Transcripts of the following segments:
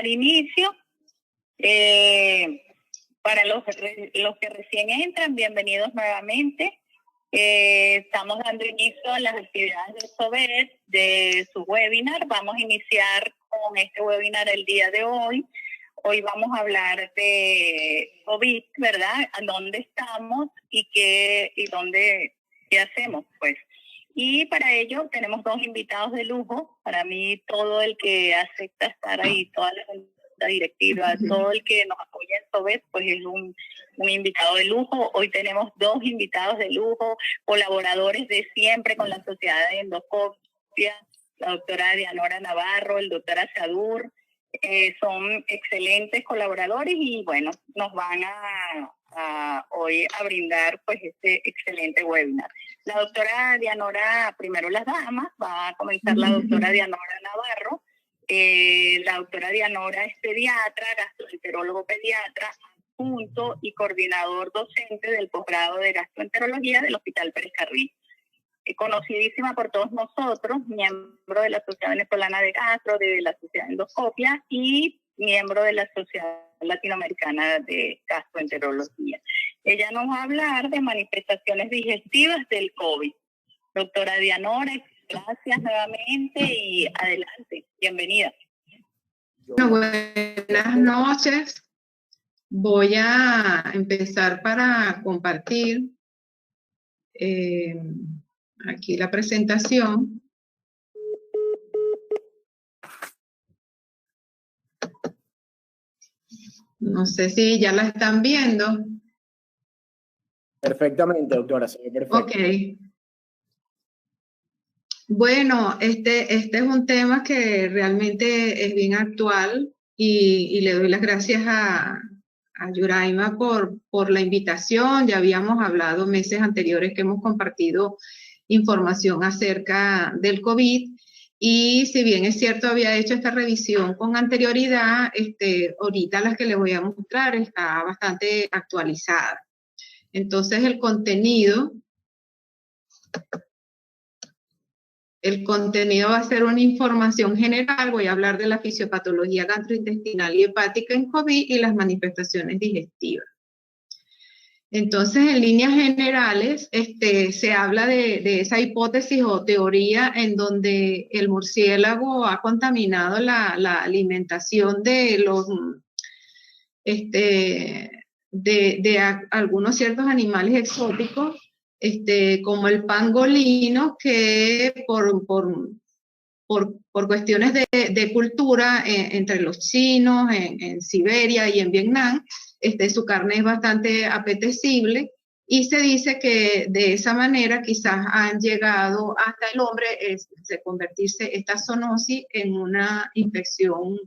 dar inicio. Para los que recién entran, bienvenidos nuevamente. Estamos dando inicio a las actividades de SOBET, de su webinar. Vamos a iniciar con este webinar el día de hoy. Hoy vamos a hablar de COVID, ¿verdad? ¿A dónde estamos y qué hacemos, pues? Y para ello tenemos dos invitados de lujo. Para mí, todo el que acepta estar ahí, toda la directiva, todo el que nos apoya en SOBET, pues es un invitado de lujo. Hoy tenemos dos invitados de lujo, colaboradores de siempre con la Sociedad de Endoscopia, la doctora Dianora Navarro, el doctor Asadur. Son excelentes colaboradores y bueno, nos van hoy a brindar pues este excelente webinar. La doctora Dianora, primero las damas, va a comenzar la doctora Dianora Navarro. La doctora Dianora es pediatra, gastroenterólogo pediatra, adjunto y coordinador docente del posgrado de gastroenterología del Hospital Pérez Carril. Conocidísima por todos nosotros, miembro de la Sociedad Venezolana de Gastro, de la Sociedad de Endoscopia y miembro de la Sociedad Latinoamericana de Gastroenterología. Ella nos va a hablar de manifestaciones digestivas del COVID. Doctora Dianora, gracias nuevamente y adelante, bienvenida. Bueno, buenas noches. Voy a empezar para compartir aquí la presentación. No sé si ya la están viendo. Perfectamente, doctora, se ve perfecto. Ok. Bueno, este es un tema que realmente es bien actual y le doy las gracias a Yuraima por la invitación. Ya habíamos hablado meses anteriores que hemos compartido información acerca del COVID y si bien es cierto había hecho esta revisión con anterioridad, ahorita las que les voy a mostrar está bastante actualizada. Entonces el contenido va a ser una información general. Voy a hablar de la fisiopatología gastrointestinal y hepática en COVID y las manifestaciones digestivas. Entonces, en líneas generales, se habla de esa hipótesis o teoría en donde el murciélago ha contaminado la alimentación de los algunos ciertos animales exóticos, como el pangolino, que por cuestiones de cultura entre los chinos, en Siberia y en Vietnam, su carne es bastante apetecible y se dice que de esa manera quizás han llegado hasta el hombre convertirse esta zoonosis en una infección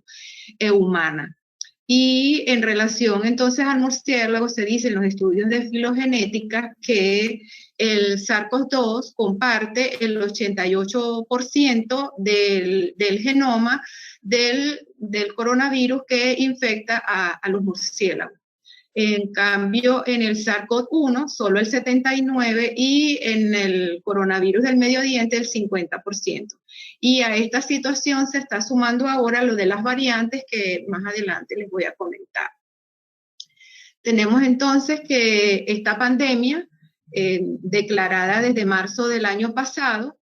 humana. Y en relación entonces al murciélago se dice en los estudios de filogenética que el SARS-CoV-2 comparte el 88% del genoma del coronavirus que infecta a los murciélagos. En cambio, en el SARS-CoV-1 solo el 79% y en el coronavirus del medio diente el 50%. Y a esta situación se está sumando ahora lo de las variantes que más adelante les voy a comentar. Tenemos entonces que esta pandemia, declarada desde marzo del año pasado,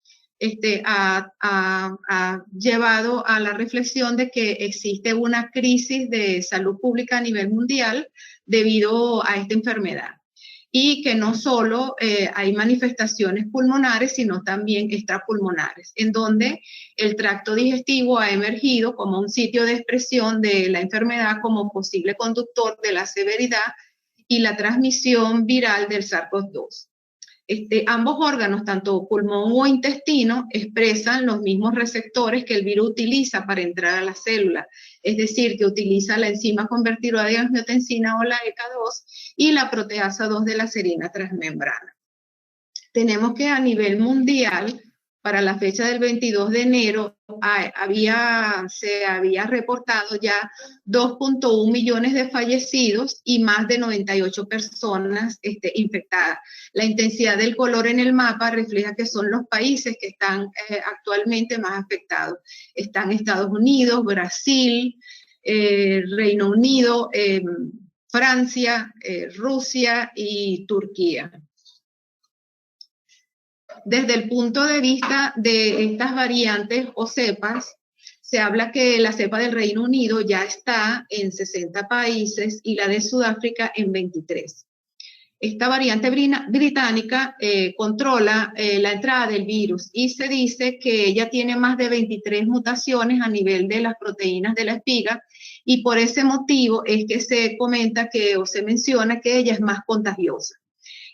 ha llevado a la reflexión de que existe una crisis de salud pública a nivel mundial debido a esta enfermedad y que no solo hay manifestaciones pulmonares, sino también extrapulmonares, en donde el tracto digestivo ha emergido como un sitio de expresión de la enfermedad como posible conductor de la severidad y la transmisión viral del SARS-CoV-2. Ambos órganos, tanto pulmón o intestino, expresan los mismos receptores que el virus utiliza para entrar a la célula, es decir, que utiliza la enzima convertidora de angiotensina o la ECA2 y la proteasa 2 de la serina transmembrana. Tenemos que a nivel mundial, para la fecha del 22 de enero, se había reportado ya 2.1 millones de fallecidos y más de 98 personas infectadas. La intensidad del color en el mapa refleja que son los países que están actualmente más afectados. Están Estados Unidos, Brasil, Reino Unido, Francia, Rusia y Turquía. Desde el punto de vista de estas variantes o cepas, se habla que la cepa del Reino Unido ya está en 60 países y la de Sudáfrica en 23. Esta variante británica controla la entrada del virus y se dice que ella tiene más de 23 mutaciones a nivel de las proteínas de la espiga y por ese motivo es que se comenta o se menciona que ella es más contagiosa.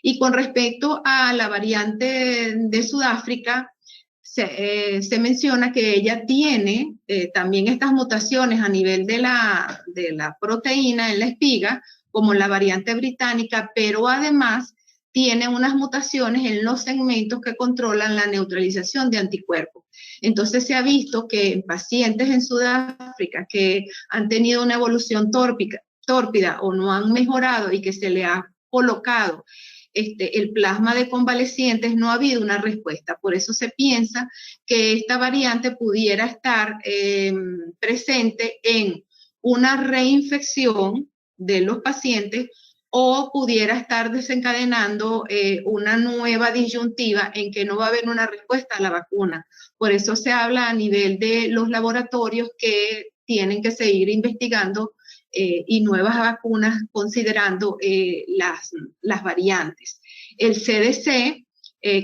Y con respecto a la variante de Sudáfrica, se menciona que ella tiene también estas mutaciones a nivel de la proteína en la espiga, como la variante británica, pero además tiene unas mutaciones en los segmentos que controlan la neutralización de anticuerpos. Entonces se ha visto que en pacientes en Sudáfrica que han tenido una evolución tórpida o no han mejorado y que se le ha colocado el plasma de convalecientes, no ha habido una respuesta. Por eso se piensa que esta variante pudiera estar presente en una reinfección de los pacientes o pudiera estar desencadenando una nueva disyuntiva en que no va a haber una respuesta a la vacuna. Por eso se habla a nivel de los laboratorios que tienen que seguir investigando y nuevas vacunas considerando las variantes. El CDC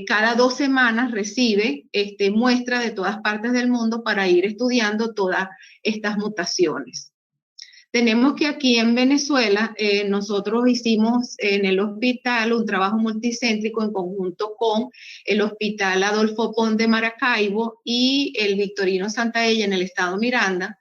cada 2 semanas recibe muestra de todas partes del mundo para ir estudiando todas estas mutaciones. Tenemos que aquí en Venezuela nosotros hicimos en el hospital un trabajo multicéntrico en conjunto con el Hospital Adolfo Pons de Maracaibo y el Victorino Santaella en el estado Miranda,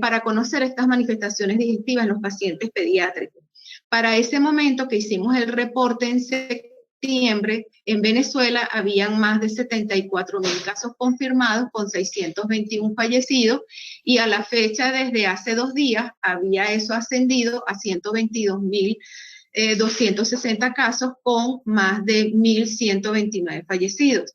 para conocer estas manifestaciones digestivas en los pacientes pediátricos. Para ese momento que hicimos el reporte en septiembre, en Venezuela habían más de 74.000 casos confirmados con 621 fallecidos y a la fecha desde hace 2 días había eso ascendido a 122.260 casos con más de 1.129 fallecidos.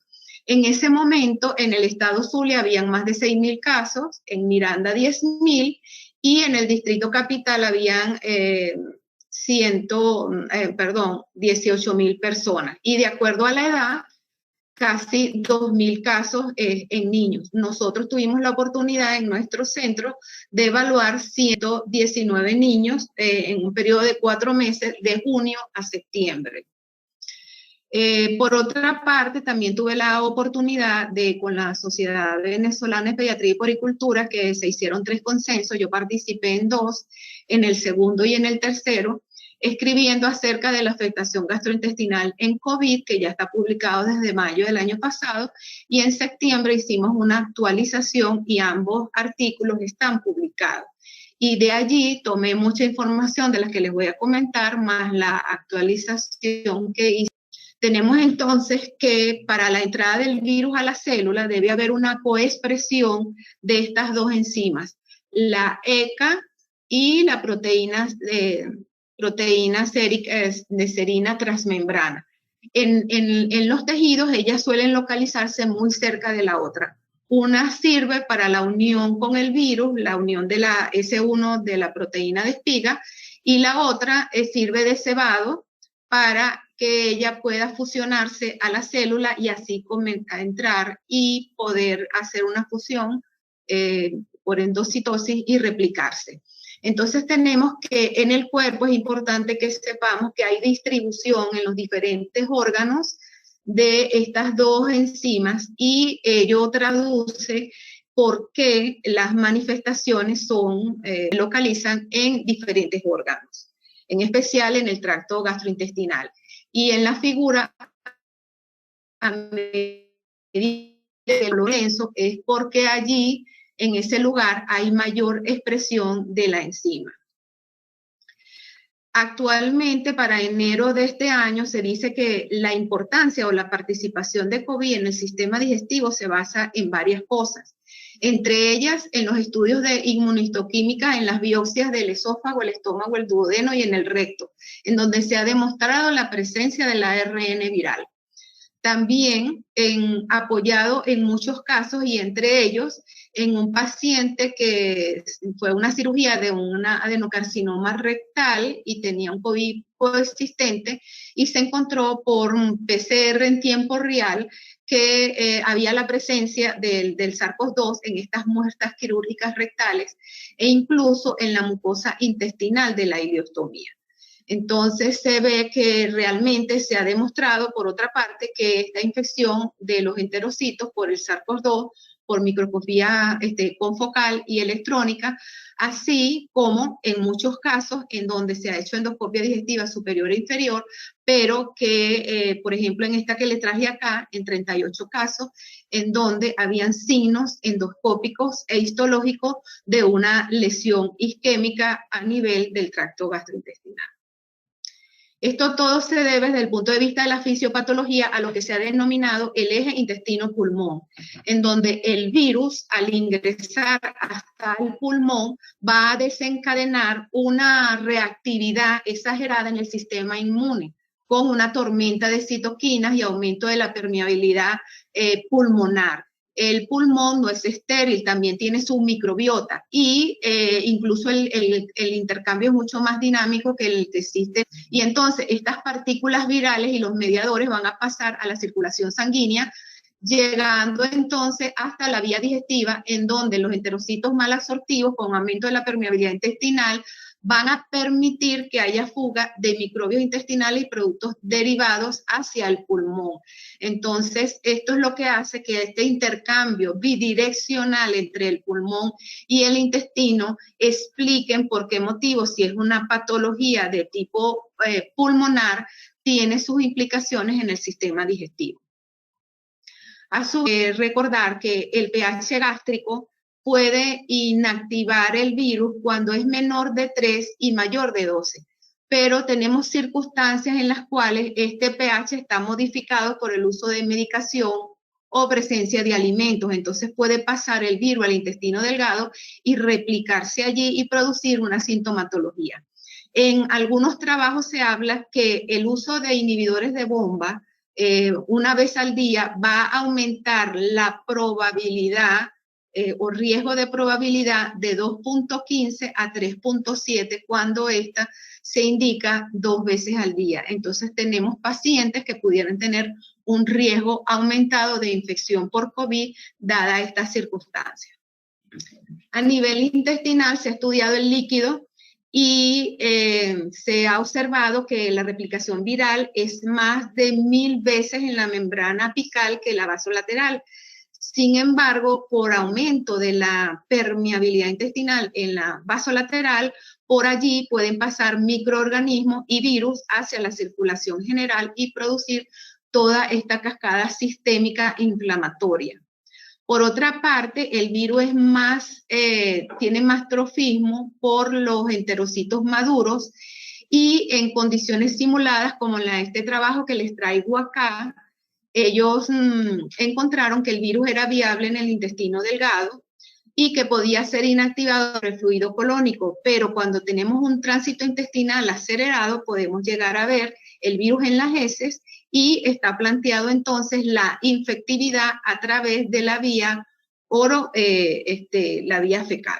En ese momento, en el estado Zulia habían más de 6.000 casos, en Miranda 10.000 y en el distrito capital habían 18.000 personas. Y de acuerdo a la edad, casi 2.000 casos en niños. Nosotros tuvimos la oportunidad en nuestro centro de evaluar 119 niños en un periodo de 4 meses, de junio a septiembre. Por otra parte, también tuve la oportunidad con la Sociedad Venezolana de Pediatría y Puericultura, que se hicieron 3 consensos, yo participé en 2, en el segundo y en el tercero, escribiendo acerca de la afectación gastrointestinal en COVID, que ya está publicado desde mayo del año pasado, y en septiembre hicimos una actualización y ambos artículos están publicados. Y de allí tomé mucha información de las que les voy a comentar, más la actualización que hice. Tenemos entonces que para la entrada del virus a la célula debe haber una coexpresión de estas 2 enzimas, la ECA y la proteína de serina transmembrana. En los tejidos ellas suelen localizarse muy cerca de la otra. Una sirve para la unión con el virus, la unión de la S1 de la proteína de espiga, y la otra sirve de cebado para que ella pueda fusionarse a la célula y así entrar y poder hacer una fusión por endocitosis y replicarse. Entonces tenemos que en el cuerpo es importante que sepamos que hay distribución en los diferentes órganos de estas 2 enzimas y ello traduce por qué las manifestaciones localizan en diferentes órganos, en especial en el tracto gastrointestinal. Y en la figura, a medida de Lorenzo, es porque allí, en ese lugar, hay mayor expresión de la enzima. Actualmente, para enero de este año, se dice que la importancia o la participación de COVID en el sistema digestivo se basa en varias cosas. Entre ellas, en los estudios de inmunohistoquímica, en las biopsias del esófago, el estómago, el duodeno y en el recto, en donde se ha demostrado la presencia del ARN viral. También apoyado en muchos casos y entre ellos en un paciente que fue una cirugía de un adenocarcinoma rectal y tenía un COVID coexistente, y se encontró por un PCR en tiempo real que había la presencia del SARS-CoV-2 en estas muestras quirúrgicas rectales e incluso en la mucosa intestinal de la ileostomía. Entonces se ve que realmente se ha demostrado, por otra parte, que esta infección de los enterocitos por el SARS-CoV-2, por microscopía confocal y electrónica, así como en muchos casos en donde se ha hecho endoscopia digestiva superior e inferior, pero que, por ejemplo, en esta que le traje acá, en 38 casos, en donde habían signos endoscópicos e histológicos de una lesión isquémica a nivel del tracto gastrointestinal. Esto todo se debe desde el punto de vista de la fisiopatología a lo que se ha denominado el eje intestino-pulmón, en donde el virus, al ingresar hasta el pulmón, va a desencadenar una reactividad exagerada en el sistema inmune, con una tormenta de citoquinas y aumento de la permeabilidad pulmonar. El pulmón no es estéril, también tiene su microbiota y incluso el intercambio es mucho más dinámico que el que existe. Y entonces estas partículas virales y los mediadores van a pasar a la circulación sanguínea, llegando entonces hasta la vía digestiva, en donde los enterocitos mal absortivos, con aumento de la permeabilidad intestinal, van a permitir que haya fuga de microbios intestinales y productos derivados hacia el pulmón. Entonces, esto es lo que hace que este intercambio bidireccional entre el pulmón y el intestino expliquen por qué motivo, si es una patología de tipo pulmonar, tiene sus implicaciones en el sistema digestivo. A su vez, recordar que el pH gástrico puede inactivar el virus cuando es menor de 3 y mayor de 12. Pero tenemos circunstancias en las cuales este pH está modificado por el uso de medicación o presencia de alimentos. Entonces puede pasar el virus al intestino delgado y replicarse allí y producir una sintomatología. En algunos trabajos se habla que el uso de inhibidores de bomba una vez al día va a aumentar la probabilidad o riesgo de probabilidad de 2.15 a 3.7 cuando esta se indica 2 veces al día. Entonces tenemos pacientes que pudieran tener un riesgo aumentado de infección por COVID dada esta circunstancia. A nivel intestinal se ha estudiado el líquido y se ha observado que la replicación viral es más de 1000 veces en la membrana apical que la vasolateral. Sin embargo, por aumento de la permeabilidad intestinal en la vasolateral, por allí pueden pasar microorganismos y virus hacia la circulación general y producir toda esta cascada sistémica inflamatoria. Por otra parte, el virus es más, tiene más trofismo por los enterocitos maduros y en condiciones simuladas como en este trabajo que les traigo acá, ellos encontraron que el virus era viable en el intestino delgado y que podía ser inactivado por el fluido colónico, pero cuando tenemos un tránsito intestinal acelerado podemos llegar a ver el virus en las heces y está planteado entonces la infectividad a través de la vía la vía fecal.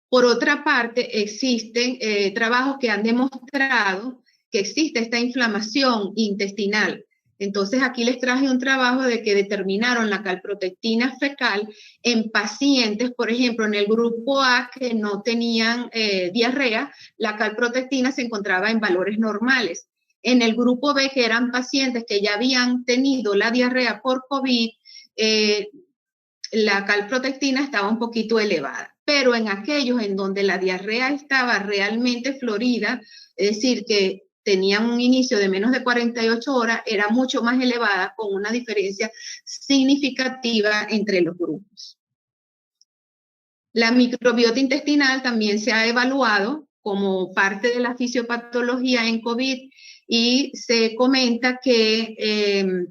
Por otra parte, existen trabajos que han demostrado que existe esta inflamación intestinal. Entonces, aquí les traje un trabajo de que determinaron la calprotectina fecal en pacientes, por ejemplo, en el grupo A que no tenían diarrea, la calprotectina se encontraba en valores normales. En el grupo B, que eran pacientes que ya habían tenido la diarrea por COVID, la calprotectina estaba un poquito elevada. Pero en aquellos en donde la diarrea estaba realmente florida, es decir, que tenían un inicio de menos de 48 horas, era mucho más elevada, con una diferencia significativa entre los grupos. La microbiota intestinal también se ha evaluado como parte de la fisiopatología en COVID y se comenta que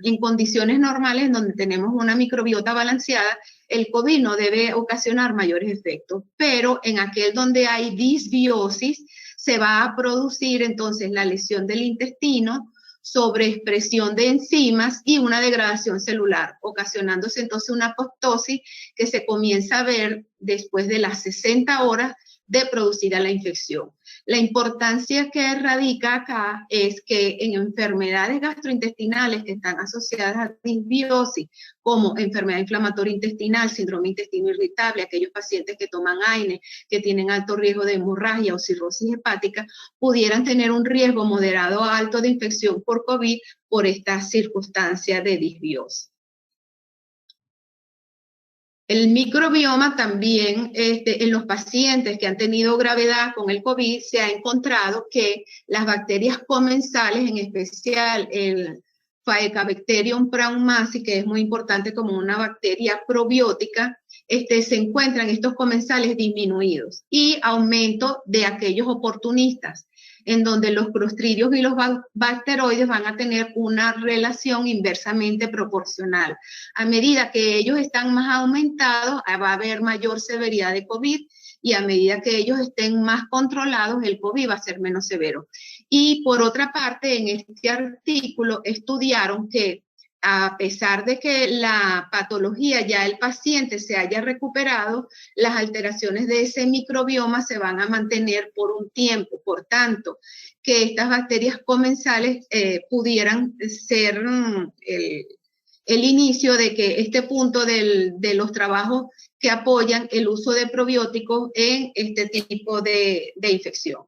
en condiciones normales donde tenemos una microbiota balanceada, el COVID no debe ocasionar mayores efectos, pero en aquel donde hay disbiosis se va a producir entonces la lesión del intestino, sobreexpresión de enzimas y una degradación celular, ocasionándose entonces una apoptosis que se comienza a ver después de las 60 horas de producida la infección. La importancia que radica acá es que en enfermedades gastrointestinales que están asociadas a disbiosis, como enfermedad inflamatoria intestinal, síndrome intestino irritable, aquellos pacientes que toman AINE, que tienen alto riesgo de hemorragia o cirrosis hepática, pudieran tener un riesgo moderado a alto de infección por COVID por esta circunstancia de disbiosis. El microbioma también, en los pacientes que han tenido gravedad con el COVID, se ha encontrado que las bacterias comensales, en especial el Faecabacterium praumasi, que es muy importante como una bacteria probiótica, se encuentran estos comensales disminuidos y aumento de aquellos oportunistas, en donde los clostridios y los bacteroides van a tener una relación inversamente proporcional. A medida que ellos están más aumentados, va a haber mayor severidad de COVID, y a medida que ellos estén más controlados, el COVID va a ser menos severo. Y por otra parte, en este artículo estudiaron que a pesar de que la patología ya el paciente se haya recuperado, las alteraciones de ese microbioma se van a mantener por un tiempo. Por tanto, que estas bacterias comensales pudieran ser el inicio de que este punto de los trabajos que apoyan el uso de probióticos en este tipo de infección.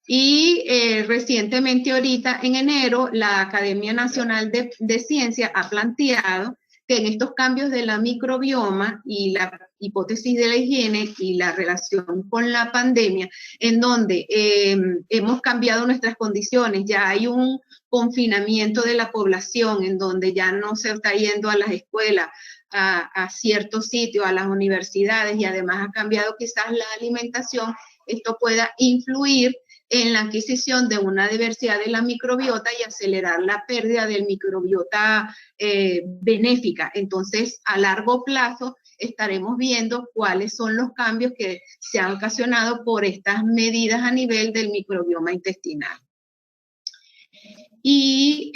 Y recientemente ahorita en enero la Academia Nacional de Ciencia ha planteado que en estos cambios de la microbioma y la hipótesis de la higiene y la relación con la pandemia, en donde hemos cambiado nuestras condiciones, ya hay un confinamiento de la población, en donde ya no se está yendo a las escuelas, a ciertos sitios, a las universidades, y además ha cambiado quizás la alimentación, esto pueda influir en la adquisición de una diversidad de la microbiota y acelerar la pérdida del microbiota benéfica. Entonces, a largo plazo estaremos viendo cuáles son los cambios que se han ocasionado por estas medidas a nivel del microbioma intestinal. Y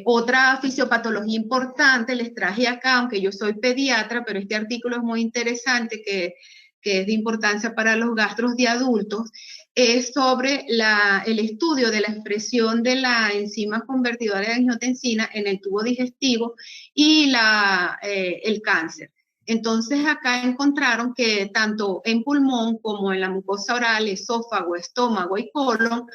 otra fisiopatología importante les traje acá, aunque yo soy pediatra, pero este artículo es muy interesante, que es de importancia para los gastros de adultos, es sobre el estudio de la expresión de la enzima convertidora de angiotensina en el tubo digestivo y el cáncer. Entonces acá encontraron que tanto en pulmón como en la mucosa oral, esófago, estómago y colon,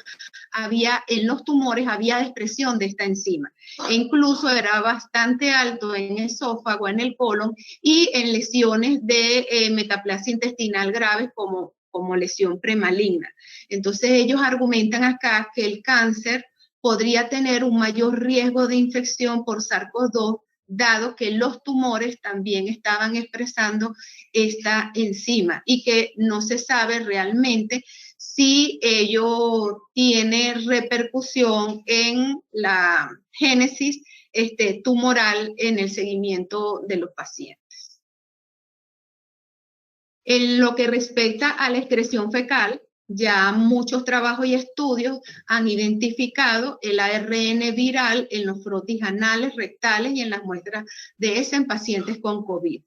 en los tumores había expresión de esta enzima. E incluso era bastante alto en esófago, en el colon y en lesiones de metaplasia intestinal graves como lesión premaligna. Entonces ellos argumentan acá que el cáncer podría tener un mayor riesgo de infección por SARS-CoV-2, dado que los tumores también estaban expresando esta enzima y que no se sabe realmente si ello tiene repercusión en la génesis tumoral en el seguimiento de los pacientes. En lo que respecta a la excreción fecal, ya muchos trabajos y estudios han identificado el ARN viral en los frotis anales, rectales y en las muestras de heces en pacientes con COVID.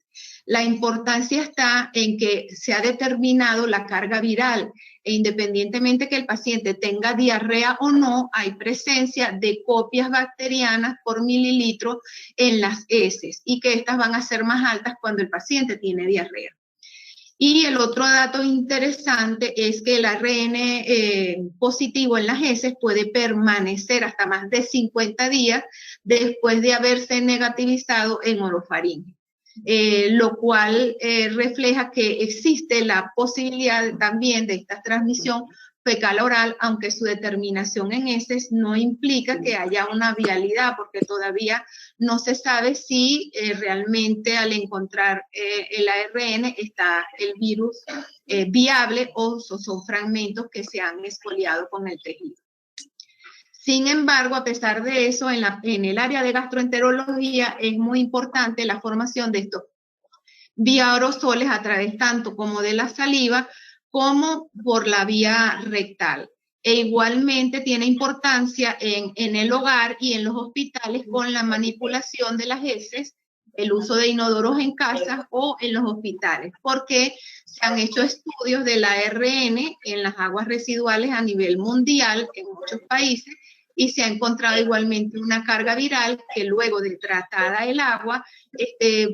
La importancia está en que se ha determinado la carga viral e independientemente que el paciente tenga diarrea o no, hay presencia de copias bacterianas por mililitro en las heces y que estas van a ser más altas cuando el paciente tiene diarrea. Y el otro dato interesante es que el ARN positivo en las heces puede permanecer hasta más de 50 días después de haberse negativizado en orofaringe, lo cual refleja que existe la posibilidad también de esta transmisión fecal oral, aunque su determinación en heces no implica que haya una vialidad, porque todavía no se sabe si realmente al encontrar el ARN está el virus viable o son fragmentos que se han exfoliado con el tejido. Sin embargo, a pesar de eso, en el área de gastroenterología es muy importante la formación de estos vía aerosoles a través tanto como de la saliva como por la vía rectal. e igualmente tiene importancia en el hogar y en los hospitales con la manipulación de las heces, el uso de inodoros en casas o en los hospitales, porque se han hecho estudios del ARN en las aguas residuales a nivel mundial en muchos países y se ha encontrado igualmente una carga viral que luego de tratada el agua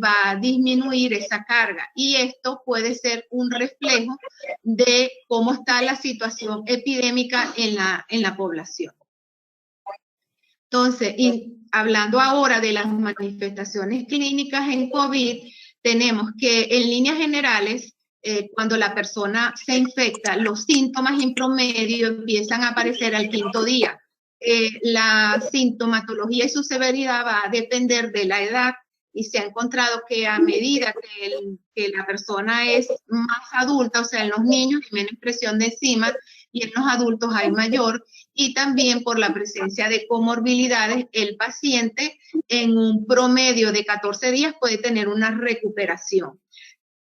va a disminuir esa carga. Y esto puede ser un reflejo de cómo está la situación epidémica en la población. Entonces, hablando ahora de las manifestaciones clínicas en COVID, tenemos que en líneas generales, cuando la persona se infecta, los síntomas en promedio empiezan a aparecer al 5º día. La sintomatología y su severidad va a depender de la edad y se ha encontrado que a medida que la persona es más adulta, o sea, en los niños hay menos presión de enzimas y en los adultos hay mayor, y también por la presencia de comorbilidades, el paciente en un promedio de 14 días puede tener una recuperación.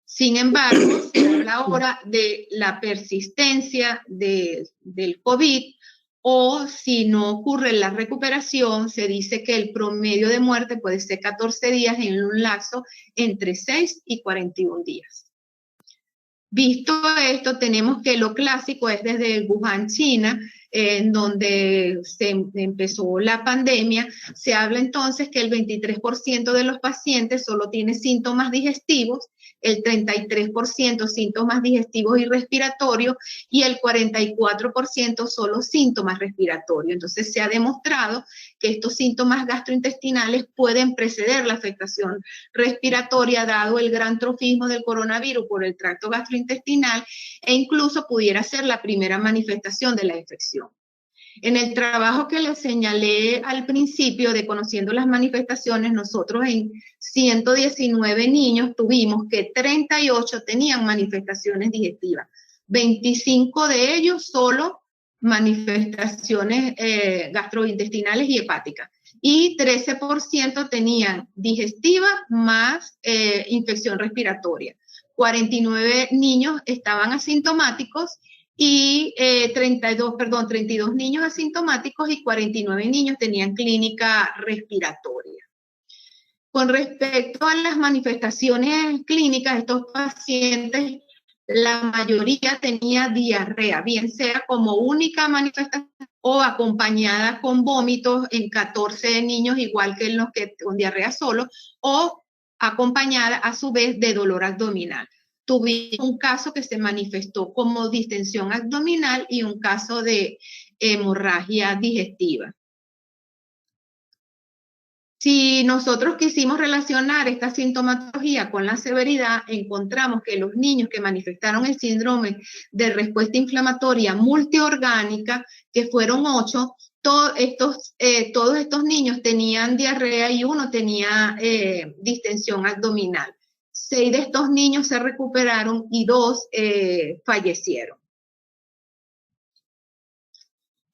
Sin embargo, se habla ahora de la persistencia del COVID, o si no ocurre la recuperación, se dice que el promedio de muerte puede ser 14 días en un lapso entre 6 y 41 días. Visto esto, tenemos que lo clásico es desde Wuhan, China, en donde se empezó la pandemia. Se habla entonces que el 23% de los pacientes solo tiene síntomas digestivos, el 33% síntomas digestivos y respiratorios y el 44% solo síntomas respiratorios. Entonces se ha demostrado que estos síntomas gastrointestinales pueden preceder la afectación respiratoria dado el gran trofismo del coronavirus por el tracto gastrointestinal e incluso pudiera ser la primera manifestación de la infección. En el trabajo que les señalé al principio de Conociendo las Manifestaciones, nosotros en 119 niños tuvimos que 38 tenían manifestaciones digestivas, 25 de ellos solo manifestaciones gastrointestinales y hepáticas, y 13% tenían digestiva más infección respiratoria. 49 niños estaban asintomáticos y 32 niños asintomáticos y 49 niños tenían clínica respiratoria. Con respecto a las manifestaciones clínicas, estos pacientes, la mayoría tenía diarrea, bien sea como única manifestación o acompañada con vómitos en 14 niños, igual que en los que con diarrea solo, o acompañada a su vez de dolor abdominal. Tuvimos un caso que se manifestó como distensión abdominal y un caso de hemorragia digestiva. Si nosotros quisimos relacionar esta sintomatología con la severidad, encontramos que los niños que manifestaron el síndrome de respuesta inflamatoria multiorgánica, que fueron 8, todos estos niños tenían diarrea y uno tenía distensión abdominal. 6 de estos niños se recuperaron y 2 fallecieron.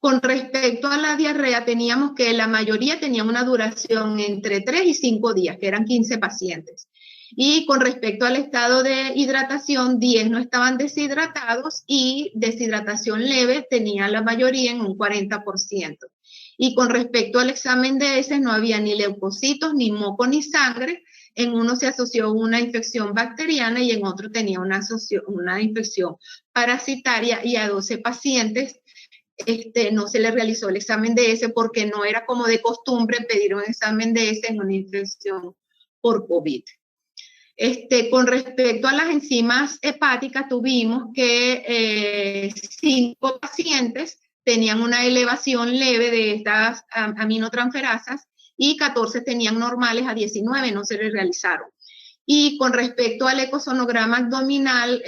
Con respecto a la diarrea, teníamos que la mayoría tenían una duración entre 3 y 5 días, que eran 15 pacientes. Y con respecto al estado de hidratación, 10 no estaban deshidratados y deshidratación leve tenía la mayoría en un 40%. Y con respecto al examen de heces, no había ni leucocitos, ni moco, ni sangre. En uno se asoció una infección bacteriana y en otro tenía una infección parasitaria, y a 12 pacientes no se le realizó el examen de heces porque no era como de costumbre pedir un examen de heces en una infección por COVID. Con respecto a las enzimas hepáticas, tuvimos que 5 pacientes tenían una elevación leve de estas aminotransferasas y 14 tenían normales a 19, no se les realizaron. Y con respecto al ecosonograma abdominal,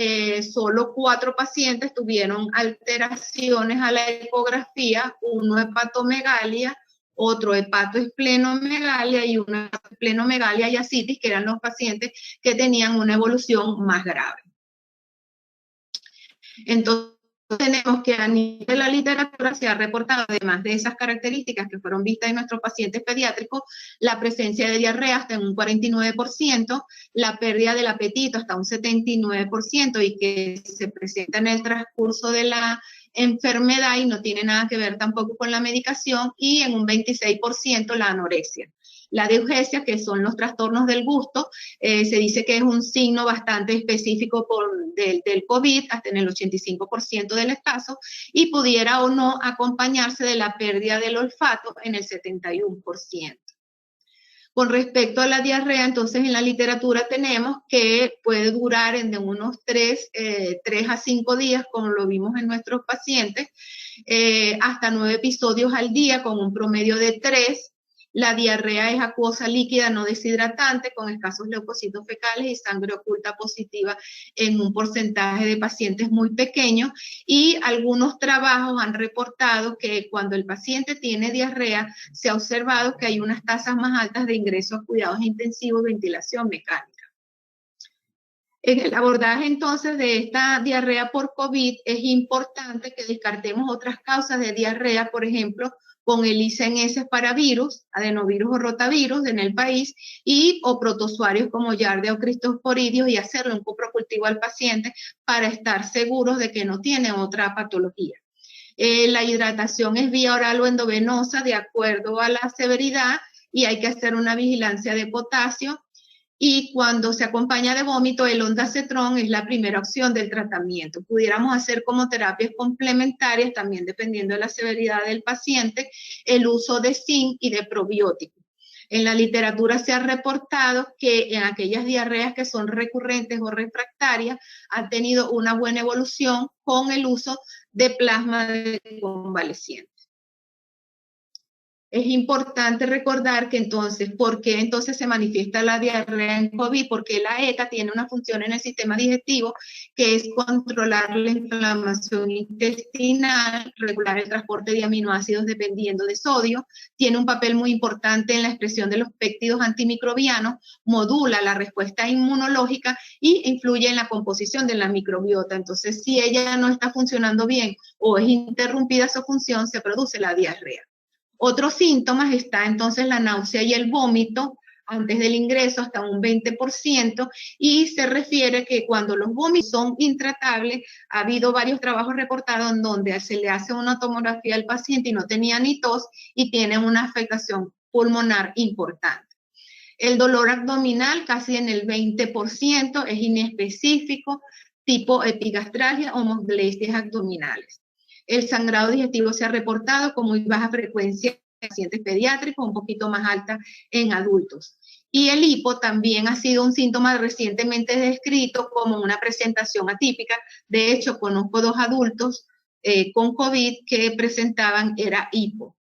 solo 4 pacientes tuvieron alteraciones a la ecografía, uno hepatomegalia, otro hepatoesplenomegalia y una esplenomegalia y ascitis, que eran los pacientes que tenían una evolución más grave. Entonces, tenemos que a nivel de la literatura se ha reportado, además de esas características que fueron vistas en nuestros pacientes pediátricos, la presencia de diarrea hasta en un 49%, la pérdida del apetito hasta un 79% y que se presenta en el transcurso de la enfermedad y no tiene nada que ver tampoco con la medicación, y en un 26% la anorexia. La deugesia, que son los trastornos del gusto, se dice que es un signo bastante específico del COVID, hasta en el 85% de los casos, y pudiera o no acompañarse de la pérdida del olfato en el 71%. Con respecto a la diarrea, entonces en la literatura tenemos que puede durar de unos 3 a 5 días, como lo vimos en nuestros pacientes, hasta 9 episodios al día, con un promedio de 3. La diarrea es acuosa líquida no deshidratante con escasos leucocitos fecales y sangre oculta positiva en un porcentaje de pacientes muy pequeño, y algunos trabajos han reportado que cuando el paciente tiene diarrea se ha observado que hay unas tasas más altas de ingreso a cuidados intensivos y ventilación mecánica. En el abordaje entonces de esta diarrea por COVID es importante que descartemos otras causas de diarrea, por ejemplo, con el ICNS para virus, adenovirus o rotavirus en el país, o protozoarios como Yardia o Cristosporidios, y hacerle un coprocultivo al paciente para estar seguros de que no tiene otra patología. La hidratación es vía oral o endovenosa de acuerdo a la severidad, y hay que hacer una vigilancia de potasio. Y cuando se acompaña de vómito, el ondansetron es la primera opción del tratamiento. Pudiéramos hacer como terapias complementarias, también dependiendo de la severidad del paciente, el uso de zinc y de probióticos. En la literatura se ha reportado que en aquellas diarreas que son recurrentes o refractarias han tenido una buena evolución con el uso de plasma de convaleciente. Es importante recordar que entonces, ¿por qué entonces se manifiesta la diarrea en COVID? Porque la ECA tiene una función en el sistema digestivo que es controlar la inflamación intestinal, regular el transporte de aminoácidos dependiendo de sodio, tiene un papel muy importante en la expresión de los péptidos antimicrobianos, modula la respuesta inmunológica y influye en la composición de la microbiota. Entonces, si ella no está funcionando bien o es interrumpida su función, se produce la diarrea. Otros síntomas está entonces la náusea y el vómito antes del ingreso hasta un 20%, y se refiere que cuando los vómitos son intratables, ha habido varios trabajos reportados en donde se le hace una tomografía al paciente y no tenía ni tos y tiene una afectación pulmonar importante. El dolor abdominal casi en el 20% es inespecífico, tipo epigastralgia o moglestias abdominales. El sangrado digestivo se ha reportado con muy baja frecuencia en pacientes pediátricos, un poquito más alta en adultos. Y el hipo también ha sido un síntoma recientemente descrito como una presentación atípica. De hecho, conozco 2 adultos con COVID que presentaban hipo.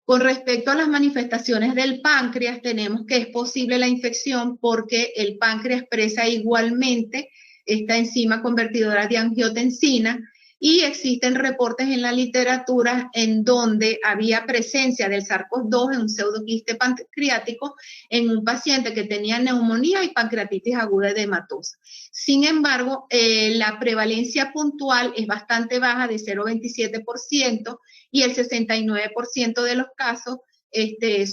Con respecto a las manifestaciones del páncreas, tenemos que es posible la infección porque el páncreas expresa igualmente esta enzima convertidora de angiotensina, y existen reportes en la literatura en donde había presencia del SARS-CoV-2 en un pseudoquiste pancreático en un paciente que tenía neumonía y pancreatitis aguda edematosa. Sin embargo, la prevalencia puntual es bastante baja, de 0,27%, y el 69% de los casos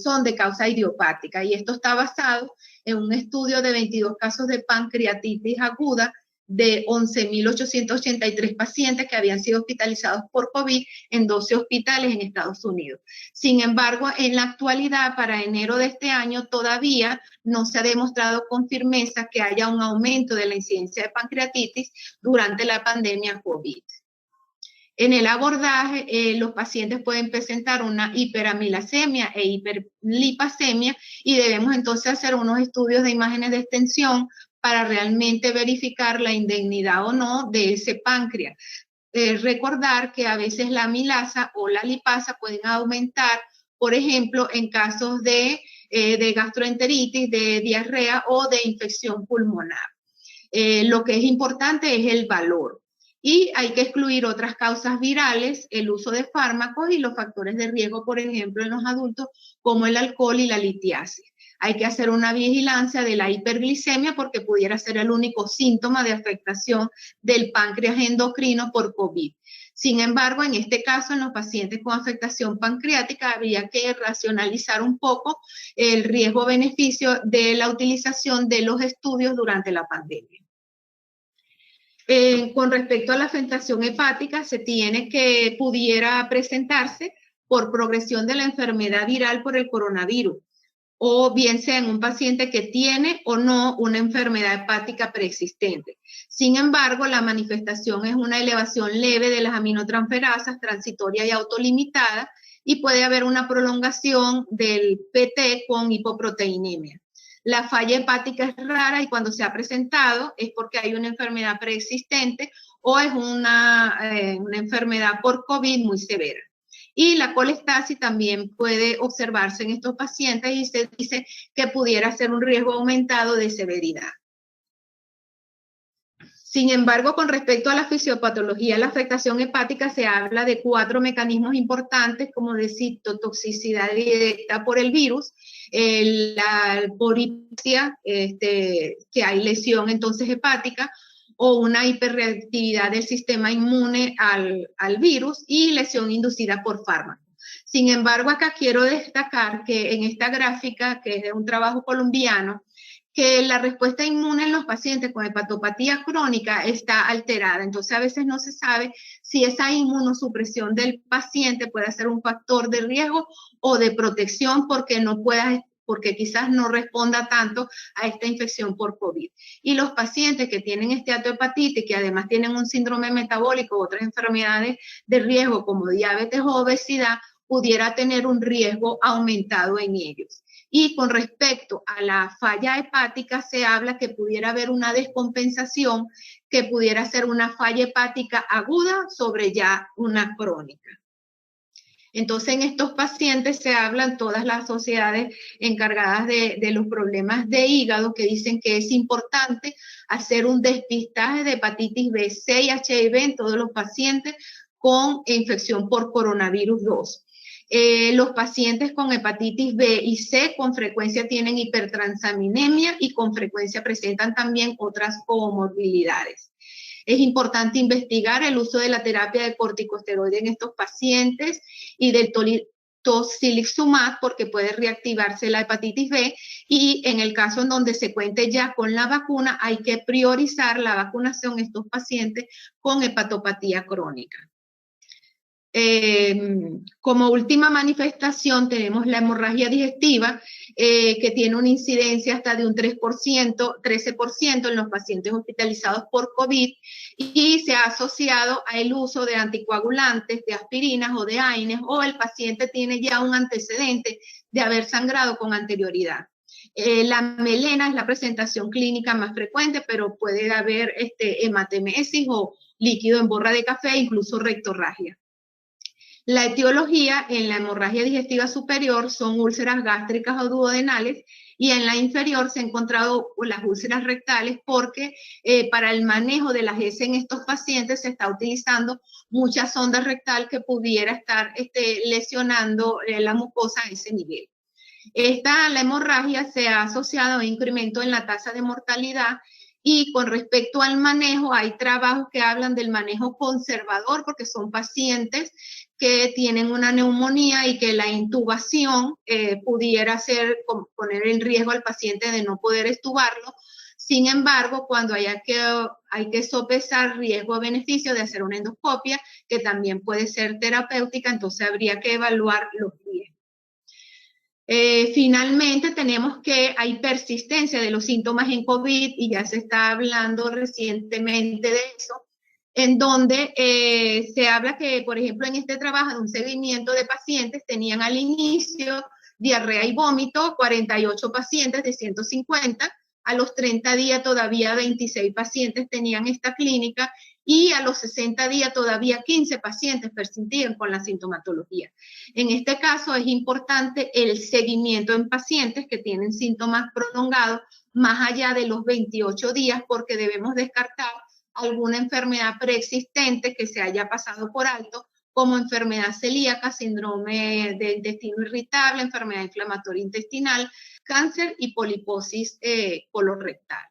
son de causa idiopática. Y esto está basado en un estudio de 22 casos de pancreatitis aguda de 11.883 pacientes que habían sido hospitalizados por COVID en 12 hospitales en Estados Unidos. Sin embargo, en la actualidad, para enero de este año, todavía no se ha demostrado con firmeza que haya un aumento de la incidencia de pancreatitis durante la pandemia COVID. En el abordaje, los pacientes pueden presentar una hiperamilasemia e hiperlipasemia, y debemos entonces hacer unos estudios de imágenes de extensión para realmente verificar la indignidad o no de ese páncreas. Recordar que a veces la amilasa o la lipasa pueden aumentar, por ejemplo, en casos de gastroenteritis, de diarrea o de infección pulmonar. Lo que es importante es el valor. Y hay que excluir otras causas virales, el uso de fármacos y los factores de riesgo, por ejemplo, en los adultos, como el alcohol y la litiasis. Hay que hacer una vigilancia de la hiperglicemia porque pudiera ser el único síntoma de afectación del páncreas endocrino por COVID. Sin embargo, en este caso, en los pacientes con afectación pancreática, habría que racionalizar un poco el riesgo-beneficio de la utilización de los estudios durante la pandemia. Con respecto a la afectación hepática, se tiene que pudiera presentarse por progresión de la enfermedad viral por el coronavirus, o bien sea en un paciente que tiene o no una enfermedad hepática preexistente. Sin embargo, la manifestación es una elevación leve de las aminotransferasas, transitoria y autolimitada, y puede haber una prolongación del PT con hipoproteinemia. La falla hepática es rara y cuando se ha presentado es porque hay una enfermedad preexistente o es una enfermedad por COVID muy severa. Y la colestasis también puede observarse en estos pacientes y se dice que pudiera ser un riesgo aumentado de severidad. Sin embargo, con respecto a la fisiopatología, la afectación hepática, se habla de 4 mecanismos importantes, como de citotoxicidad directa por el virus, la poripsia, que hay lesión entonces hepática, o una hiperreactividad del sistema inmune al virus, y lesión inducida por fármaco. Sin embargo, acá quiero destacar que en esta gráfica, que es de un trabajo colombiano, que la respuesta inmune en los pacientes con hepatopatía crónica está alterada. Entonces, a veces no se sabe si esa inmunosupresión del paciente puede ser un factor de riesgo o de protección porque quizás no responda tanto a esta infección por COVID. Y los pacientes que tienen esteatohepatitis, que además tienen un síndrome metabólico u otras enfermedades de riesgo como diabetes o obesidad, pudiera tener un riesgo aumentado en ellos. Y con respecto a la falla hepática, se habla que pudiera haber una descompensación, que pudiera ser una falla hepática aguda sobre ya una crónica. Entonces, en estos pacientes se hablan todas las sociedades encargadas de los problemas de hígado, que dicen que es importante hacer un despistaje de hepatitis B, C y HIV en todos los pacientes con infección por coronavirus 2. Los pacientes con hepatitis B y C con frecuencia tienen hipertransaminemia y con frecuencia presentan también otras comorbilidades. Es importante investigar el uso de la terapia de corticosteroide en estos pacientes y del tocilizumab, porque puede reactivarse la hepatitis B, y en el caso en donde se cuente ya con la vacuna, hay que priorizar la vacunación en estos pacientes con hepatopatía crónica. Como última manifestación tenemos la hemorragia digestiva, que tiene una incidencia hasta de un 13% en los pacientes hospitalizados por COVID, y se ha asociado al uso de anticoagulantes, de aspirinas o de AINES, o el paciente tiene ya un antecedente de haber sangrado con anterioridad. La melena es la presentación clínica más frecuente, pero puede haber hematemesis o líquido en borra de café, incluso rectorragia. La etiología en la hemorragia digestiva superior son úlceras gástricas o duodenales, y en la inferior se han encontrado las úlceras rectales, porque para el manejo de las heces en estos pacientes se está utilizando mucha sonda rectal que pudiera estar lesionando la mucosa a ese nivel. La hemorragia se ha asociado a un incremento en la tasa de mortalidad. Y con respecto al manejo, hay trabajos que hablan del manejo conservador, porque son pacientes que tienen una neumonía y que la intubación pudiera poner en riesgo al paciente de no poder extubarlo. Sin embargo, cuando hay que sopesar riesgo-beneficio de hacer una endoscopia, que también puede ser terapéutica, entonces habría que evaluar los riesgos. Finalmente, tenemos que hay persistencia de los síntomas en COVID, y ya se está hablando recientemente de eso, en donde se habla que, por ejemplo, en este trabajo de un seguimiento de pacientes, tenían al inicio diarrea y vómito 48 pacientes de 150, a los 30 días todavía 26 pacientes tenían esta clínica, y a los 60 días todavía 15 pacientes persistían con la sintomatología. En este caso es importante el seguimiento en pacientes que tienen síntomas prolongados más allá de los 28 días, porque debemos descartar alguna enfermedad preexistente que se haya pasado por alto, como enfermedad celíaca, síndrome de intestino irritable, enfermedad inflamatoria intestinal, cáncer y poliposis colorectal.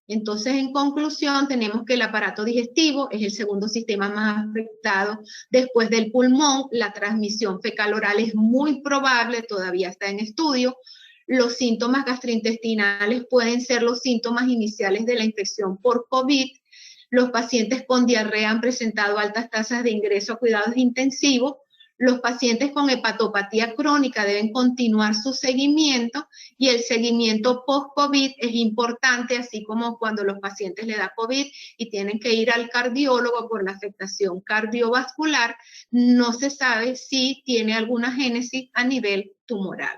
Entonces, en conclusión, tenemos que el aparato digestivo es el segundo sistema más afectado después del pulmón. La transmisión fecal-oral es muy probable, todavía está en estudio. Los síntomas gastrointestinales pueden ser los síntomas iniciales de la infección por COVID. Los pacientes con diarrea han presentado altas tasas de ingreso a cuidados intensivos. Los pacientes con hepatopatía crónica deben continuar su seguimiento y el seguimiento post-COVID es importante, así como cuando los pacientes le da COVID y tienen que ir al cardiólogo por la afectación cardiovascular, no se sabe si tiene alguna génesis a nivel tumoral.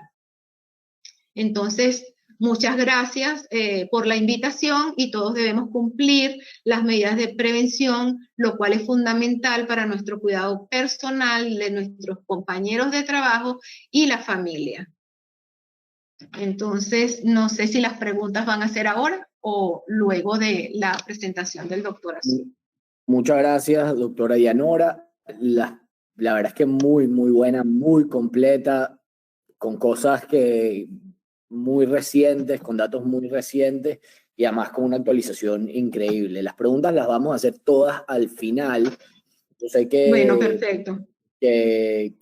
Entonces, muchas gracias por la invitación y todos debemos cumplir las medidas de prevención, lo cual es fundamental para nuestro cuidado personal, de nuestros compañeros de trabajo y la familia. Entonces, no sé si las preguntas van a ser ahora o luego de la presentación del doctor Azul. Muchas gracias, doctora Dianora. La verdad es que muy buena, muy completa, con cosas que muy recientes, con datos muy recientes y además con una actualización increíble. Las preguntas las vamos a hacer todas al final. Yo sé que, bueno, perfecto. Que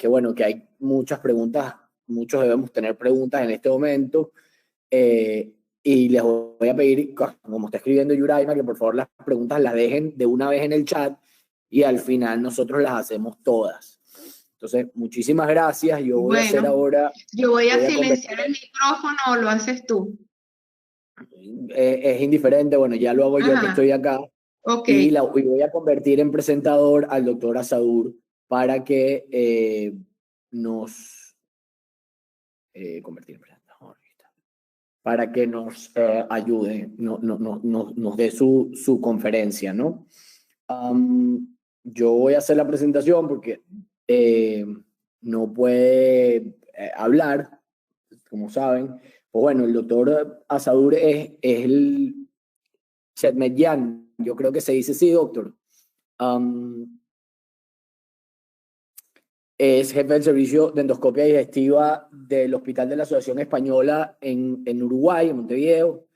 hay muchas preguntas, muchos debemos tener preguntas en este momento. Y les voy a pedir, como está escribiendo Yuraima, que por favor las preguntas las dejen de una vez en el chat y al final nosotros las hacemos todas. Entonces, muchísimas gracias. Yo voy a hacer ahora... Yo voy a silenciar el micrófono o lo haces tú. Es indiferente, bueno, ya lo hago yo que estoy acá. Okay. Y voy a convertir en presentador al doctor Asadur para que nos... convertir en presentador. Para que nos ayude, nos dé su conferencia, ¿no? Yo voy a hacer la presentación porque no puede hablar, como saben. Pues bueno, el doctor Asadur es el Chetmedyan, yo creo que se dice así, doctor. Es jefe del servicio de endoscopia digestiva del Hospital de la Asociación Española en Uruguay, en Montevideo.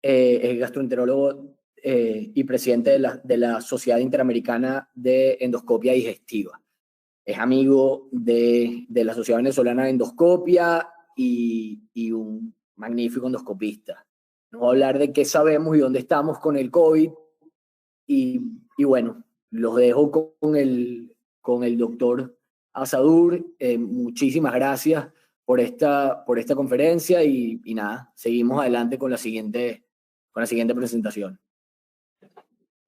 Es gastroenterólogo y presidente de la Sociedad Interamericana de Endoscopia Digestiva. Es amigo de la Sociedad Venezolana de Endoscopia y un magnífico endoscopista. Nos va a hablar de qué sabemos y dónde estamos con el COVID. Y bueno, los dejo con el doctor Asadur. Muchísimas gracias por esta conferencia y nada, seguimos adelante con la siguiente presentación.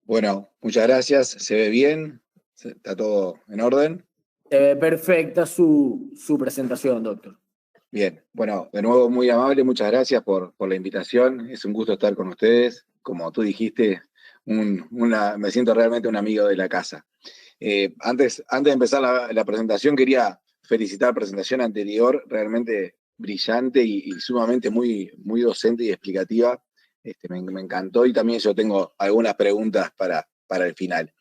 Bueno, muchas gracias. ¿Se ve bien? ¿Está todo en orden? Se ve perfecta su presentación, doctor. Bien, bueno, de nuevo muy amable, muchas gracias por la invitación. Es un gusto estar con ustedes. Como tú dijiste, me siento realmente un amigo de la casa. Antes de empezar la presentación, quería felicitar la presentación anterior, realmente brillante y sumamente muy docente y explicativa. Me encantó y también yo tengo algunas preguntas para el final.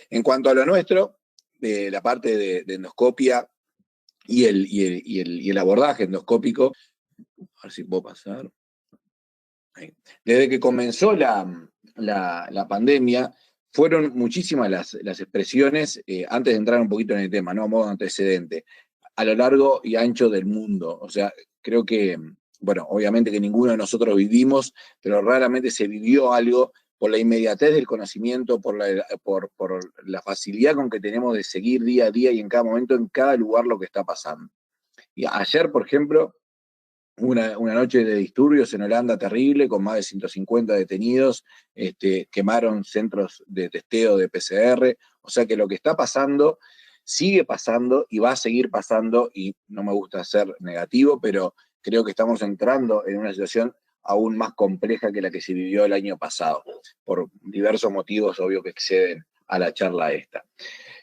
En cuanto a lo nuestro, de la parte de endoscopia y el abordaje endoscópico, a ver si puedo pasar. Ahí. Desde que comenzó la pandemia, fueron muchísimas las expresiones, antes de entrar un poquito en el tema, ¿no? A modo antecedente, a lo largo y ancho del mundo. O sea, creo que, bueno, obviamente que ninguno de nosotros vivimos, pero raramente se vivió algo por la inmediatez del conocimiento, por la facilidad con que tenemos de seguir día a día y en cada momento, en cada lugar lo que está pasando. Y ayer, por ejemplo, una noche de disturbios en Holanda terrible, con más de 150 detenidos, quemaron centros de testeo de PCR, o sea que lo que está pasando, sigue pasando y va a seguir pasando, y no me gusta ser negativo, pero creo que estamos entrando en una situación aún más compleja que la que se vivió el año pasado, por diversos motivos, obvio, que exceden a la charla esta.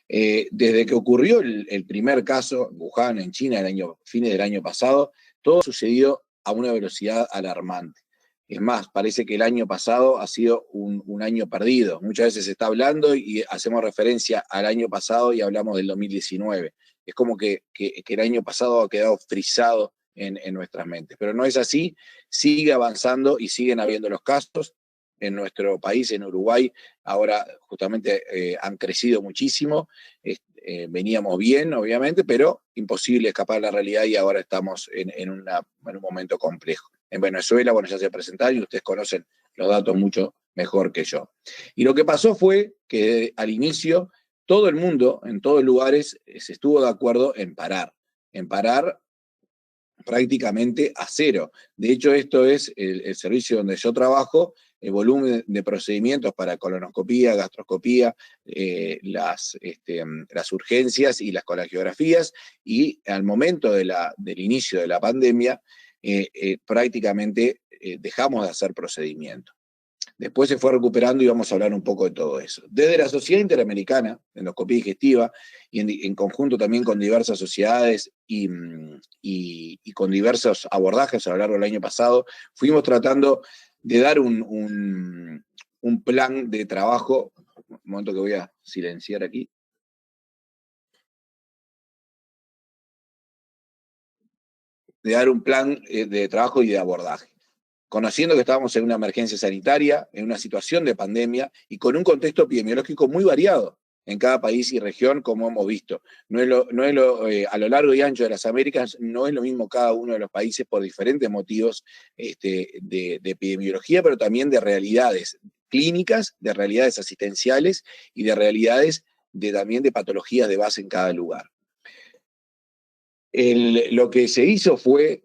Desde que ocurrió el primer caso en Wuhan, en China, fines del año pasado, todo sucedió a una velocidad alarmante. Es más, parece que el año pasado ha sido un año perdido. Muchas veces se está hablando y hacemos referencia al año pasado y hablamos del 2019. Es como que el año pasado ha quedado frisado en nuestras mentes. Pero no es así, sigue avanzando y siguen habiendo los casos. En nuestro país, en Uruguay, ahora justamente han crecido muchísimo. Veníamos bien, obviamente, pero imposible escapar de la realidad y ahora estamos en un momento complejo. En Venezuela, bueno, ya se presentaron y ustedes conocen los datos mucho mejor que yo. Y lo que pasó fue que al inicio todo el mundo, en todos los lugares, se estuvo de acuerdo en parar prácticamente a cero. De hecho, esto es el servicio donde yo trabajo, el volumen de procedimientos para colonoscopía, gastroscopía, las urgencias y las colangiografías, y al momento del inicio de la pandemia, prácticamente dejamos de hacer procedimientos. Después se fue recuperando y vamos a hablar un poco de todo eso. Desde la Sociedad Interamericana de Endoscopía Digestiva, y en conjunto también con diversas sociedades y con diversos abordajes a lo largo del año pasado, fuimos tratando de dar un plan de trabajo. Un momento que voy a silenciar aquí. De dar un plan de trabajo y de abordaje, conociendo que estábamos en una emergencia sanitaria, en una situación de pandemia y con un contexto epidemiológico muy variado en cada país y región, como hemos visto. A lo largo y ancho de las Américas no es lo mismo cada uno de los países por diferentes motivos de epidemiología, pero también de realidades clínicas, de realidades asistenciales y de realidades también de patologías de base en cada lugar. Lo que se hizo fue,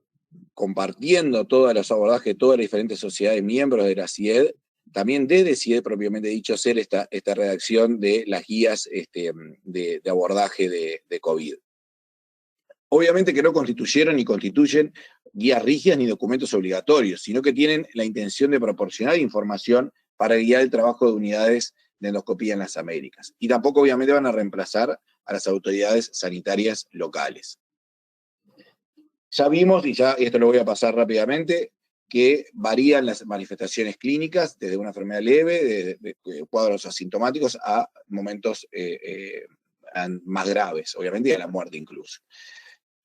compartiendo todos los abordajes de todas las diferentes sociedades miembros de la CIED, también desde CIED propiamente dicho, hacer esta redacción de las guías de abordaje de COVID. Obviamente que no constituyeron ni constituyen guías rígidas ni documentos obligatorios, sino que tienen la intención de proporcionar información para guiar el trabajo de unidades de endoscopía en las Américas. Y tampoco obviamente van a reemplazar a las autoridades sanitarias locales. Ya vimos, y esto lo voy a pasar rápidamente, que varían las manifestaciones clínicas desde una enfermedad leve, de cuadros asintomáticos, a momentos más graves, obviamente, y a la muerte incluso.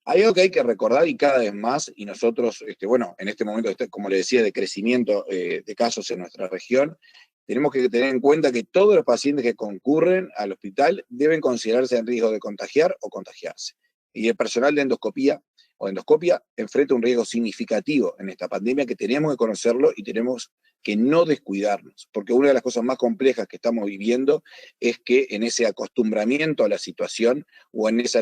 Hay algo que hay que recordar y cada vez más, y nosotros, en este momento, como le decía, de crecimiento de casos en nuestra región, tenemos que tener en cuenta que todos los pacientes que concurren al hospital deben considerarse en riesgo de contagiar o contagiarse. Y el personal de endoscopía o endoscopia enfrenta un riesgo significativo en esta pandemia que tenemos que conocerlo y tenemos que no descuidarnos, porque una de las cosas más complejas que estamos viviendo es que en ese acostumbramiento a la situación o en esa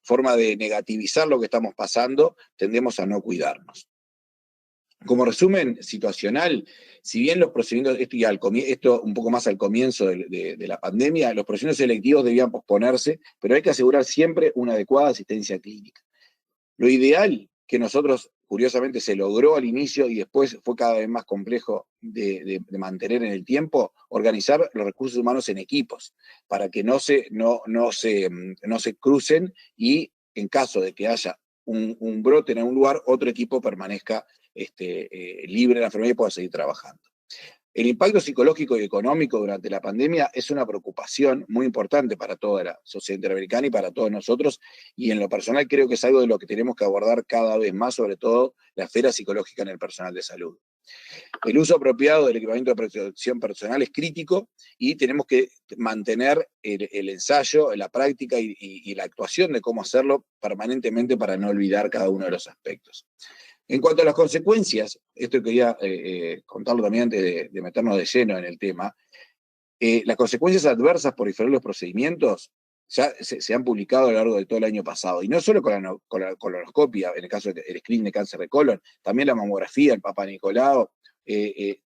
forma de negativizar lo que estamos pasando, tendemos a no cuidarnos. Como resumen situacional, si bien los procedimientos, esto un poco más al comienzo de la pandemia, los procedimientos selectivos debían posponerse, pero hay que asegurar siempre una adecuada asistencia clínica. Lo ideal que nosotros, curiosamente, se logró al inicio y después fue cada vez más complejo de mantener en el tiempo, organizar los recursos humanos en equipos, para que no se crucen y en caso de que haya un brote en algún lugar, otro equipo permanezca libre de la enfermedad y pueda seguir trabajando. El impacto psicológico y económico durante la pandemia es una preocupación muy importante para toda la sociedad interamericana y para todos nosotros, y en lo personal creo que es algo de lo que tenemos que abordar cada vez más, sobre todo la esfera psicológica en el personal de salud. El uso apropiado del equipamiento de protección personal es crítico y tenemos que mantener el ensayo, la práctica y la actuación de cómo hacerlo permanentemente para no olvidar cada uno de los aspectos. En cuanto a las consecuencias, esto quería contarlo también antes de meternos de lleno en el tema, las consecuencias adversas por diferentes procedimientos ya se han publicado a lo largo de todo el año pasado, y no solo con la colonoscopia, en el caso del screening de cáncer de colon, también la mamografía, el Papa Nicolau,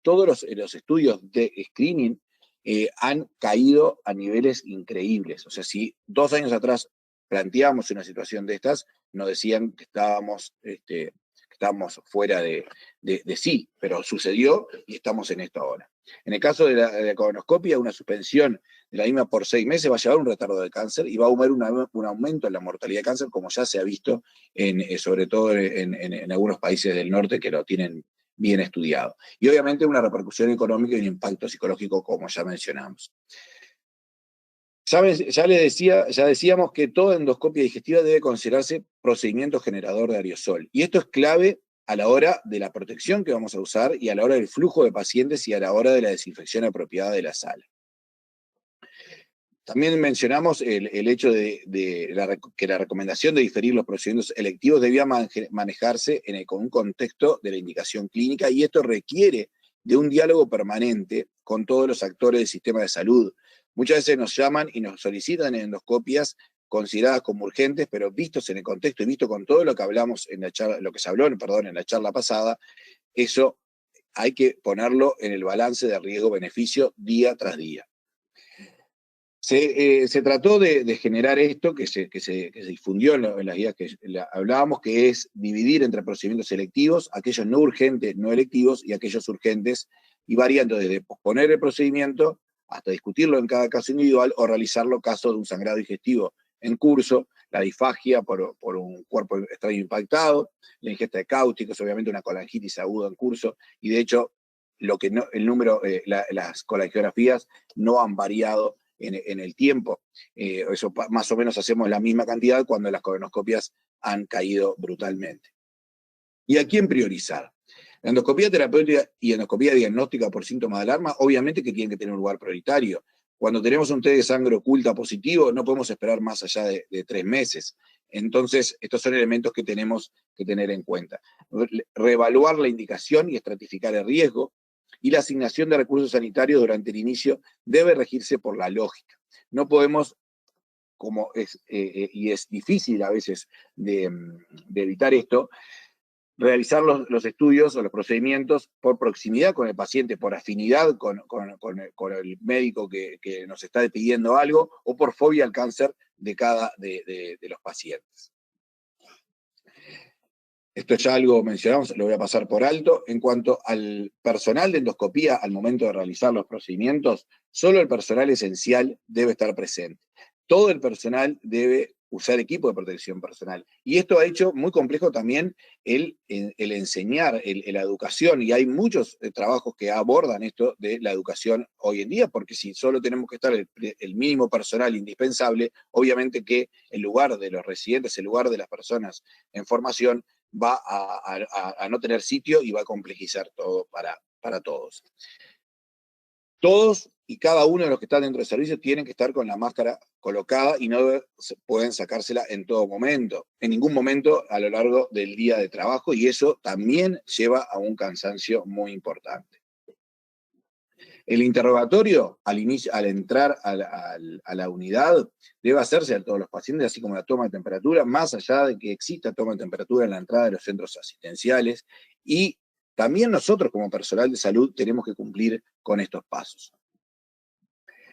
todos los estudios de screening han caído a niveles increíbles. O sea, si 2 años atrás planteábamos una situación de estas, nos decían que estábamos fuera de sí, pero sucedió y estamos en esto ahora. En el caso de la colonoscopia, una suspensión de la misma por 6 meses va a llevar un retardo de cáncer y va a haber un aumento en la mortalidad de cáncer, como ya se ha visto sobre todo en algunos países del norte que lo tienen bien estudiado. Y obviamente una repercusión económica y un impacto psicológico, como ya mencionamos. Ya decíamos que toda endoscopia digestiva debe considerarse procedimiento generador de aerosol. Y esto es clave a la hora de la protección que vamos a usar y a la hora del flujo de pacientes y a la hora de la desinfección apropiada de la sala. También mencionamos el hecho de que la recomendación de diferir los procedimientos electivos debía manejarse con un contexto de la indicación clínica, y esto requiere de un diálogo permanente con todos los actores del sistema de salud. Muchas veces nos llaman y nos solicitan endoscopias consideradas como urgentes, pero vistos en el contexto y visto con todo lo que hablamos en la charla, lo que se habló, en la charla pasada, eso hay que ponerlo en el balance de riesgo-beneficio día tras día. Se trató de generar esto que se difundió en las guías que hablábamos, que es dividir entre procedimientos selectivos, aquellos no urgentes, no electivos, y aquellos urgentes, y variando desde posponer el procedimiento hasta discutirlo en cada caso individual o realizarlo caso de un sangrado digestivo en curso, la disfagia por un cuerpo extraño impactado, la ingesta de cáusticos, obviamente una colangitis aguda en curso, y de hecho las colangiografías no han variado en el tiempo. Eso más o menos hacemos la misma cantidad cuando las colonoscopias han caído brutalmente. ¿Y a quién priorizar? La endoscopía terapéutica y endoscopía diagnóstica por síntomas de alarma, obviamente que tienen que tener un lugar prioritario. Cuando tenemos un test de sangre oculta positivo, no podemos esperar más allá de 3 meses. Entonces, estos son elementos que tenemos que tener en cuenta. Reevaluar la indicación y estratificar el riesgo, y la asignación de recursos sanitarios durante el inicio debe regirse por la lógica. No podemos, y es difícil a veces de evitar esto, realizar los estudios o los procedimientos por proximidad con el paciente, por afinidad con el médico que nos está pidiendo algo, o por fobia al cáncer de los pacientes. Esto ya algo mencionamos, lo voy a pasar por alto. En cuanto al personal de endoscopía, al momento de realizar los procedimientos, solo el personal esencial debe estar presente. Todo el personal debe usar equipo de protección personal. Y esto ha hecho muy complejo también el enseñar, la educación, y hay muchos trabajos que abordan esto de la educación hoy en día, porque si solo tenemos que estar el mínimo personal indispensable, obviamente que el lugar de los residentes, el lugar de las personas en formación, va a no tener sitio y va a complejizar todo para todos. Todos y cada uno de los que están dentro del servicio tienen que estar con la máscara colocada y no pueden sacársela en todo momento, en ningún momento a lo largo del día de trabajo, y eso también lleva a un cansancio muy importante. El interrogatorio al entrar a la unidad debe hacerse a todos los pacientes, así como la toma de temperatura, más allá de que exista toma de temperatura en la entrada de los centros asistenciales, y también nosotros como personal de salud tenemos que cumplir con estos pasos.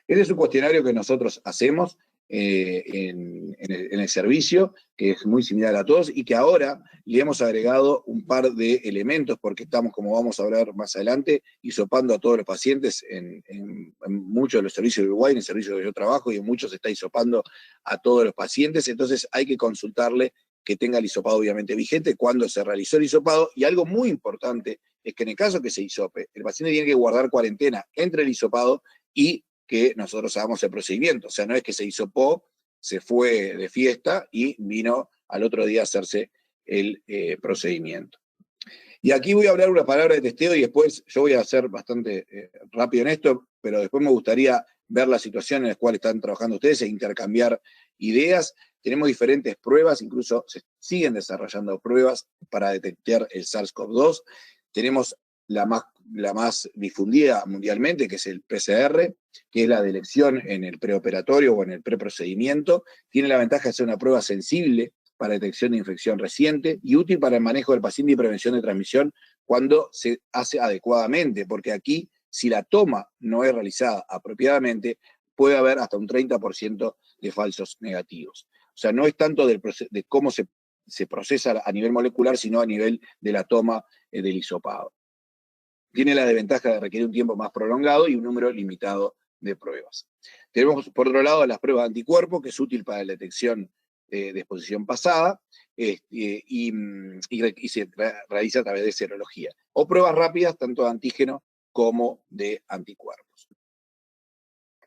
Este es un cuestionario que nosotros hacemos en el servicio, que es muy similar a todos, y que ahora le hemos agregado un par de elementos, porque estamos, como vamos a hablar más adelante, hisopando a todos los pacientes en muchos de los servicios de Uruguay, en el servicio que yo trabajo, y en muchos se está hisopando a todos los pacientes. Entonces hay que consultarle que tenga el hisopado obviamente vigente, cuando se realizó el hisopado, y algo muy importante es que en el caso que se hisope, el paciente tiene que guardar cuarentena entre el hisopado y que nosotros hagamos el procedimiento. O sea, no es que se hisopó, se fue de fiesta y vino al otro día a hacerse el procedimiento. Y aquí voy a hablar una palabra de testeo y después yo voy a ser bastante rápido en esto, pero después me gustaría ver la situación en la cual están trabajando ustedes e intercambiar ideas. Tenemos diferentes pruebas, incluso se siguen desarrollando pruebas para detectar el SARS-CoV-2. Tenemos la más difundida mundialmente, que es el PCR, que es la de elección en el preoperatorio o en el preprocedimiento. Tiene la ventaja de ser una prueba sensible para detección de infección reciente y útil para el manejo del paciente y prevención de transmisión cuando se hace adecuadamente, porque aquí, si la toma no es realizada apropiadamente, puede haber hasta un 30% de falsos negativos. O sea, no es tanto de cómo se procesa a nivel molecular, sino a nivel de la toma del hisopado. Tiene la desventaja de requerir un tiempo más prolongado y un número limitado de pruebas. Tenemos, por otro lado, las pruebas de anticuerpos, que es útil para la detección de exposición pasada, y se realiza a través de serología. O pruebas rápidas, tanto de antígeno como de anticuerpos.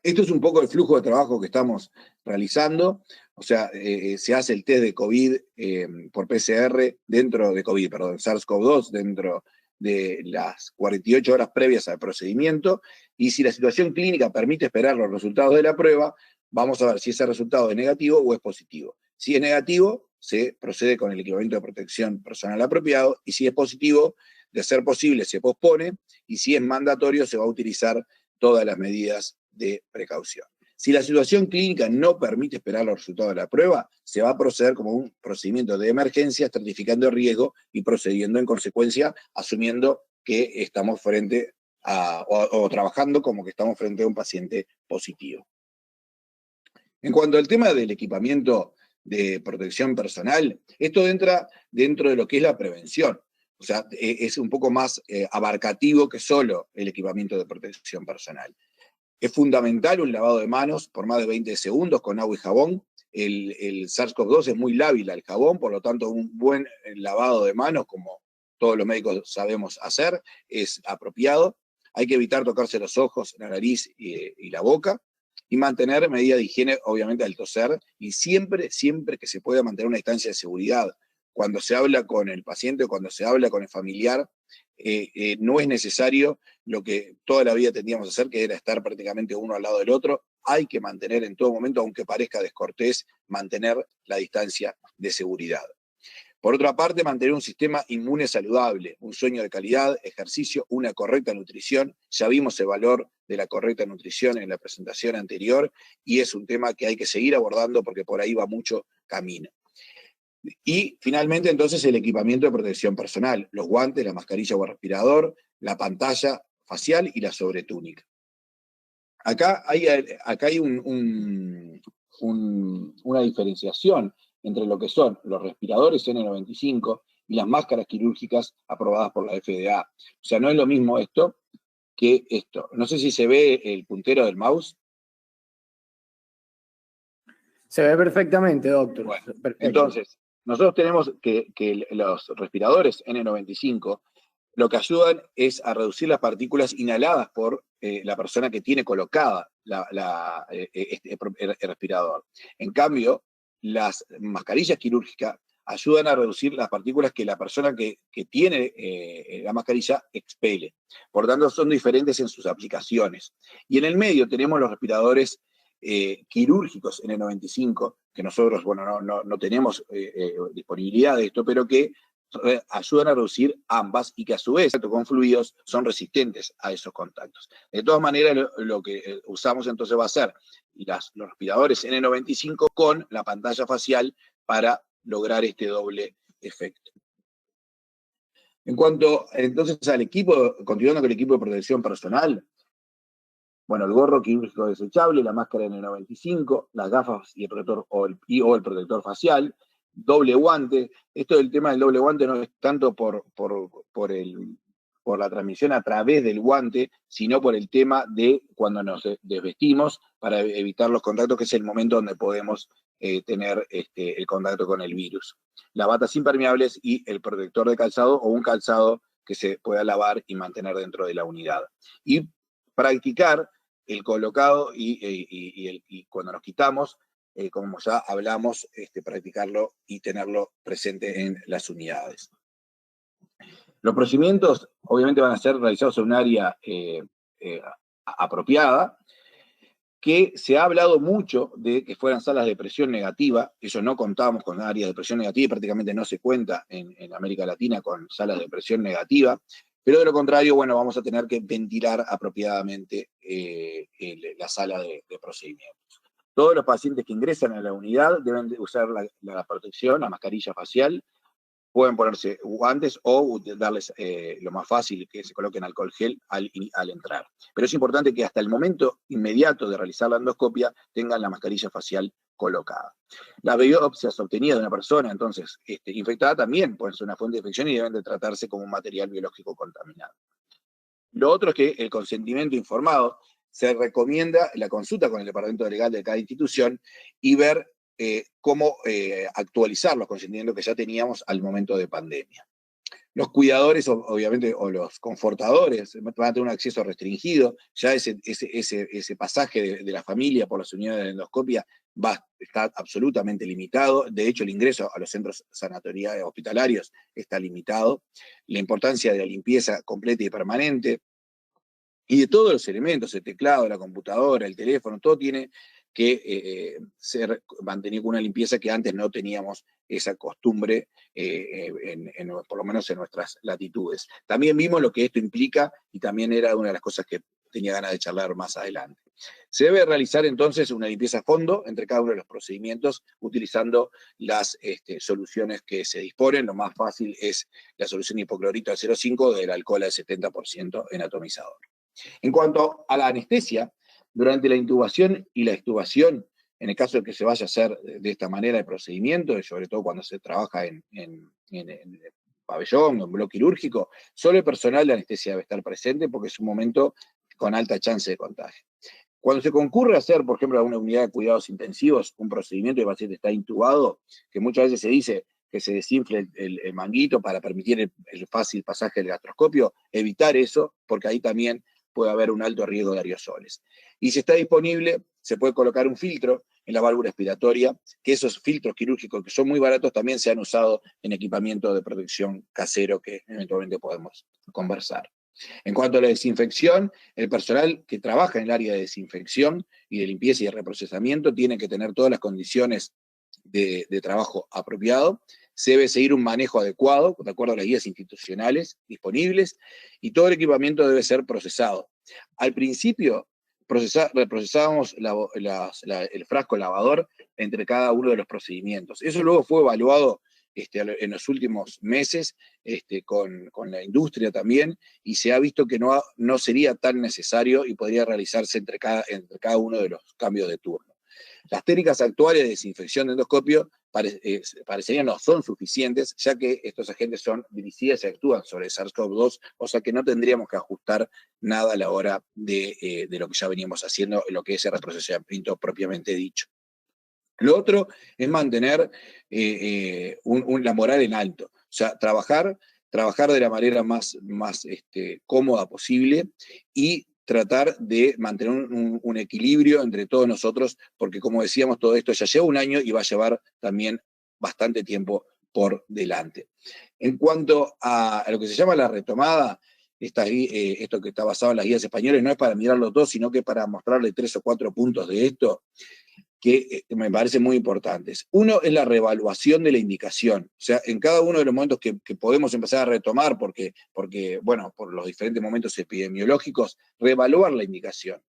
Esto es un poco el flujo de trabajo que estamos realizando. O sea, se hace el test de COVID por PCR dentro de COVID, perdón, SARS-CoV-2 dentro de las 48 horas previas al procedimiento, y si la situación clínica permite esperar los resultados de la prueba, vamos a ver si ese resultado es negativo o es positivo. Si es negativo, se procede con el equipamiento de protección personal apropiado, y si es positivo, de ser posible, se pospone, y si es mandatorio, se va a utilizar todas las medidas de precaución. Si la situación clínica no permite esperar los resultados de la prueba, se va a proceder como un procedimiento de emergencia, estratificando el riesgo y procediendo en consecuencia, asumiendo que estamos frente a, o trabajando como que estamos frente a un paciente positivo. En cuanto al tema del equipamiento de protección personal, esto entra dentro de lo que es la prevención. O sea, es un poco más abarcativo que solo el equipamiento de protección personal. Es fundamental un lavado de manos por más de 20 segundos con agua y jabón. El SARS-CoV-2 es muy lábil al jabón, por lo tanto un buen lavado de manos, como todos los médicos sabemos hacer, es apropiado. Hay que evitar tocarse los ojos, la nariz y la boca, y mantener medidas de higiene, obviamente, al toser, y siempre que se pueda mantener una distancia de seguridad. Cuando se habla con el paciente o cuando se habla con el familiar, no es necesario lo que toda la vida tendríamos que hacer, que era estar prácticamente uno al lado del otro. Hay que mantener en todo momento, aunque parezca descortés, mantener la distancia de seguridad. Por otra parte, mantener un sistema inmune saludable, un sueño de calidad, ejercicio, una correcta nutrición. Ya vimos el valor de la correcta nutrición en la presentación anterior, y es un tema que hay que seguir abordando porque por ahí va mucho camino. Y finalmente, entonces, el equipamiento de protección personal, los guantes, la mascarilla o el respirador, la pantalla facial y la sobretúnica. Acá hay una diferenciación entre lo que son los respiradores N95 y las máscaras quirúrgicas aprobadas por la FDA. O sea, no es lo mismo esto que esto. No sé si se ve el puntero del mouse. Se ve perfectamente, doctor. Bueno, perfecto. Entonces, nosotros tenemos que los respiradores N95 lo que ayudan es a reducir las partículas inhaladas por la persona que tiene colocada el respirador. En cambio, las mascarillas quirúrgicas ayudan a reducir las partículas que la persona que tiene la mascarilla expele. Por tanto, son diferentes en sus aplicaciones. Y en el medio tenemos los respiradores quirúrgicos N95, que nosotros, bueno, no tenemos disponibilidad de esto, pero que ayudan a reducir ambas y que a su vez, con fluidos, son resistentes a esos contactos. De todas maneras, lo que usamos entonces va a ser los respiradores N95 con la pantalla facial para lograr este doble efecto. En cuanto entonces al equipo, continuando con el equipo de protección personal, bueno, el gorro quirúrgico desechable, la máscara N95, las gafas y el protector o el protector facial, doble guante. Esto del tema del doble guante no es tanto por la transmisión a través del guante, sino por el tema de cuando nos desvestimos para evitar los contactos, que es el momento donde podemos tener el contacto con el virus. Las batas impermeables y el protector de calzado o un calzado que se pueda lavar y mantener dentro de la unidad. Y practicar el colocado y cuando nos quitamos, como ya hablamos, practicarlo y tenerlo presente en las unidades. Los procedimientos obviamente van a ser realizados en un área apropiada, que se ha hablado mucho de que fueran salas de presión negativa. Eso no contábamos con áreas de presión negativa y prácticamente no se cuenta en América Latina con salas de presión negativa. Pero de lo contrario, bueno, vamos a tener que ventilar apropiadamente la sala de procedimientos. Todos los pacientes que ingresan a la unidad deben de usar la protección, la mascarilla facial, pueden ponerse guantes o darles lo más fácil, que se coloquen alcohol gel al entrar. Pero es importante que hasta el momento inmediato de realizar la endoscopia tengan la mascarilla facial colocada. Las biopsias obtenidas de una persona, entonces, infectada también pueden ser una fuente de infección y deben de tratarse como un material biológico contaminado. Lo otro es que el consentimiento informado, se recomienda la consulta con el departamento legal de cada institución y ver cómo actualizar los consentimientos que ya teníamos al momento de pandemia. Los cuidadores, obviamente, o los confortadores, van a tener un acceso restringido. Ya ese pasaje de la familia por las unidades de endoscopia está absolutamente limitado. De hecho, el ingreso a los centros sanatoriales hospitalarios está limitado. La importancia de la limpieza completa y permanente. Y de todos los elementos, el teclado, la computadora, el teléfono, todo tiene que se mantenía con una limpieza que antes no teníamos esa costumbre, por lo menos en nuestras latitudes. También vimos lo que esto implica y también era una de las cosas que tenía ganas de charlar más adelante. Se debe realizar entonces una limpieza a fondo entre cada uno de los procedimientos utilizando las soluciones que se disponen. Lo más fácil es la solución hipoclorito al 0,5 del alcohol al 70% en atomizador. En cuanto a la anestesia, durante la intubación y la extubación, en el caso de que se vaya a hacer de esta manera el procedimiento, y sobre todo cuando se trabaja en pabellón o en bloque quirúrgico, solo el personal de anestesia debe estar presente porque es un momento con alta chance de contagio. Cuando se concurre a hacer, por ejemplo, a una unidad de cuidados intensivos, un procedimiento y el paciente está intubado, que muchas veces se dice que se desinfle el manguito para permitir el fácil pasaje del gastroscopio, evitar eso, porque ahí también puede haber un alto riesgo de aerosoles. Y si está disponible, se puede colocar un filtro en la válvula expiratoria, que esos filtros quirúrgicos que son muy baratos también se han usado en equipamiento de protección casero que eventualmente podemos conversar. En cuanto a la desinfección, el personal que trabaja en el área de desinfección y de limpieza y de reprocesamiento tiene que tener todas las condiciones de trabajo apropiado. Se debe seguir un manejo adecuado, de acuerdo a las guías institucionales disponibles, y todo el equipamiento debe ser procesado. Al principio, reprocesábamos el frasco lavador entre cada uno de los procedimientos. Eso luego fue evaluado en los últimos meses con la industria también, y se ha visto que no sería tan necesario y podría realizarse entre cada uno de los cambios de turno. Las técnicas actuales de desinfección de endoscopio parecerían no son suficientes, ya que estos agentes son diricidas y actúan sobre SARS-CoV-2, o sea que no tendríamos que ajustar nada a la hora de lo que ya veníamos haciendo, en lo que es el reprocesamiento propiamente dicho. Lo otro es mantener la moral en alto, o sea, trabajar de la manera más cómoda posible y tratar de mantener un equilibrio entre todos nosotros, porque como decíamos, todo esto ya lleva un año y va a llevar también bastante tiempo por delante. En cuanto a lo que se llama la retomada, esto que está basado en las guías españolas, no es para mirarlo todo, sino que para mostrarle 3 o 4 puntos de esto, que me parecen muy importantes. Uno es la reevaluación de la indicación. O sea, en cada uno de los momentos que podemos empezar a retomar, porque, bueno, por los diferentes momentos epidemiológicos, reevaluar la indicación.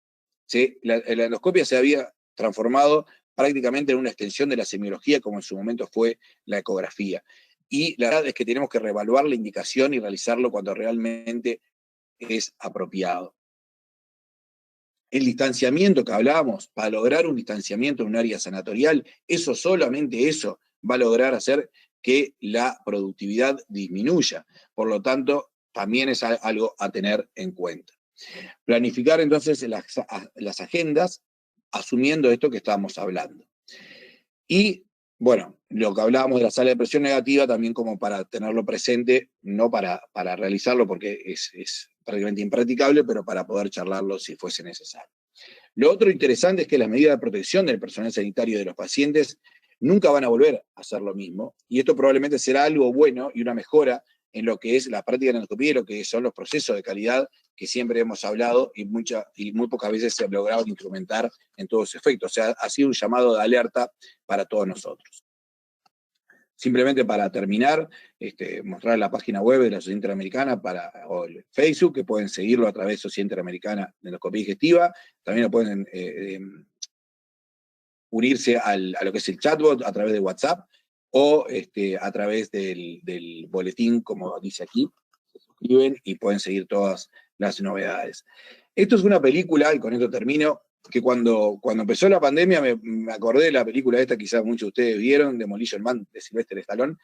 ¿Sí? La endoscopia se había transformado prácticamente en una extensión de la semiología, como en su momento fue la ecografía. Y la verdad es que tenemos que reevaluar la indicación y realizarlo cuando realmente es apropiado. El distanciamiento que hablábamos, para lograr un distanciamiento en un área sanatorial, solamente eso va a lograr hacer que la productividad disminuya. Por lo tanto, también es algo a tener en cuenta. Planificar entonces las agendas, asumiendo esto que estábamos hablando. Y, bueno, lo que hablábamos de la sala de presión negativa, también como para tenerlo presente, no para realizarlo porque es prácticamente impracticable, pero para poder charlarlo si fuese necesario. Lo otro interesante es que las medidas de protección del personal sanitario y de los pacientes nunca van a volver a hacer lo mismo, y esto probablemente será algo bueno y una mejora en lo que es la práctica de endoscopía y lo que son los procesos de calidad que siempre hemos hablado y muy pocas veces se ha logrado instrumentar en todos sus efectos. O sea, ha sido un llamado de alerta para todos nosotros. Simplemente para terminar, mostrar la página web de la Sociedad Interamericana o el Facebook, que pueden seguirlo a través de Sociedad Interamericana de Endoscopía Digestiva. También lo pueden unirse a lo que es el chatbot a través de WhatsApp o a través del boletín, como dice aquí. Se suscriben y pueden seguir todas las novedades. Esto es una película, y con esto termino, que cuando empezó la pandemia me acordé de la película esta, quizás muchos de ustedes vieron, Demolition Man, de Sylvester Stallone,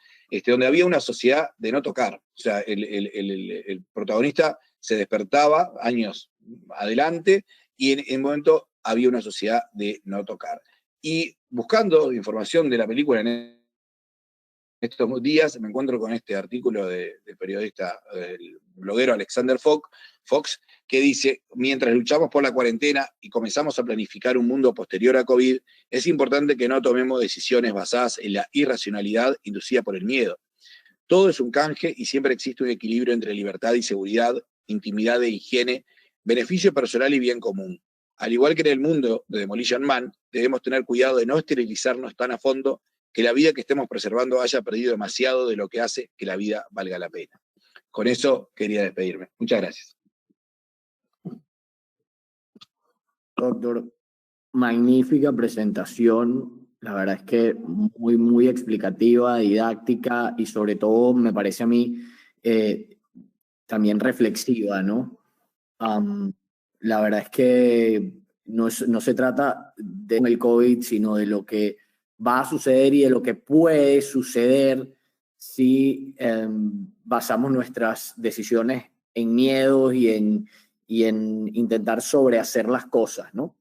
donde había una sociedad de no tocar. O sea, el protagonista se despertaba años adelante y en un momento había una sociedad de no tocar. Y buscando información de la película en estos días, me encuentro con este artículo del periodista, el bloguero Alexander Fox, que dice: mientras luchamos por la cuarentena y comenzamos a planificar un mundo posterior a COVID, es importante que no tomemos decisiones basadas en la irracionalidad inducida por el miedo. Todo es un canje y siempre existe un equilibrio entre libertad y seguridad, intimidad e higiene, beneficio personal y bien común. Al igual que en el mundo de Demolition Man, debemos tener cuidado de no esterilizarnos tan a fondo, que la vida que estemos preservando haya perdido demasiado de lo que hace que la vida valga la pena. Con eso quería despedirme. Muchas gracias. Doctor, magnífica presentación. La verdad es que muy, muy explicativa, didáctica y sobre todo me parece a mí también reflexiva, ¿no? La verdad es que no se trata del COVID, sino de lo que va a suceder y de lo que puede suceder si basamos nuestras decisiones en miedos y en intentar sobrehacer las cosas, ¿no?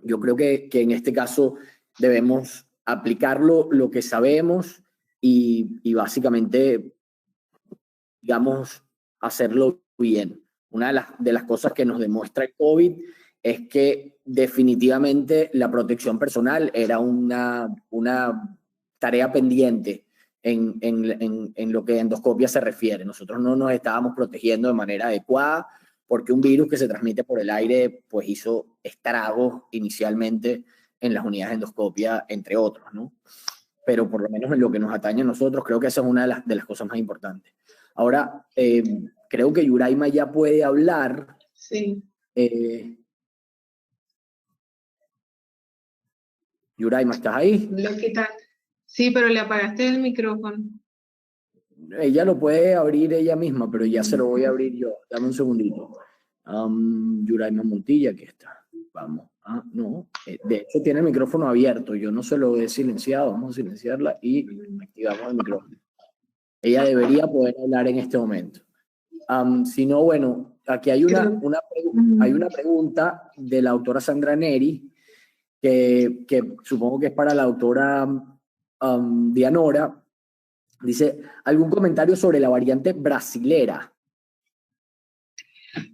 Yo creo que en este caso debemos aplicar lo que sabemos y básicamente, digamos, hacerlo bien. Una de las cosas que nos demuestra el COVID es que definitivamente la protección personal era una tarea pendiente en lo que a endoscopia se refiere. Nosotros no nos estábamos protegiendo de manera adecuada porque un virus que se transmite por el aire pues hizo estragos inicialmente en las unidades de endoscopia, entre otros, ¿no? Pero por lo menos en lo que nos atañe a nosotros, creo que esa es una de las cosas más importantes. Ahora, creo que Yuraima ya puede hablar. Sí. Yuraima, ¿estás ahí? Sí, pero le apagaste el micrófono. Ella lo puede abrir ella misma, pero ya se lo voy a abrir yo. Dame un segundito. Yuraima Montilla, aquí está. Vamos. No. De hecho, tiene el micrófono abierto. Yo no se lo he silenciado. Vamos a silenciarla y activamos el micrófono. Ella debería poder hablar en este momento. Si no, bueno, aquí hay una pregunta de la doctora Sandra Neri, que supongo que es para la doctora Dianora. Dice, ¿algún comentario sobre la variante brasilera?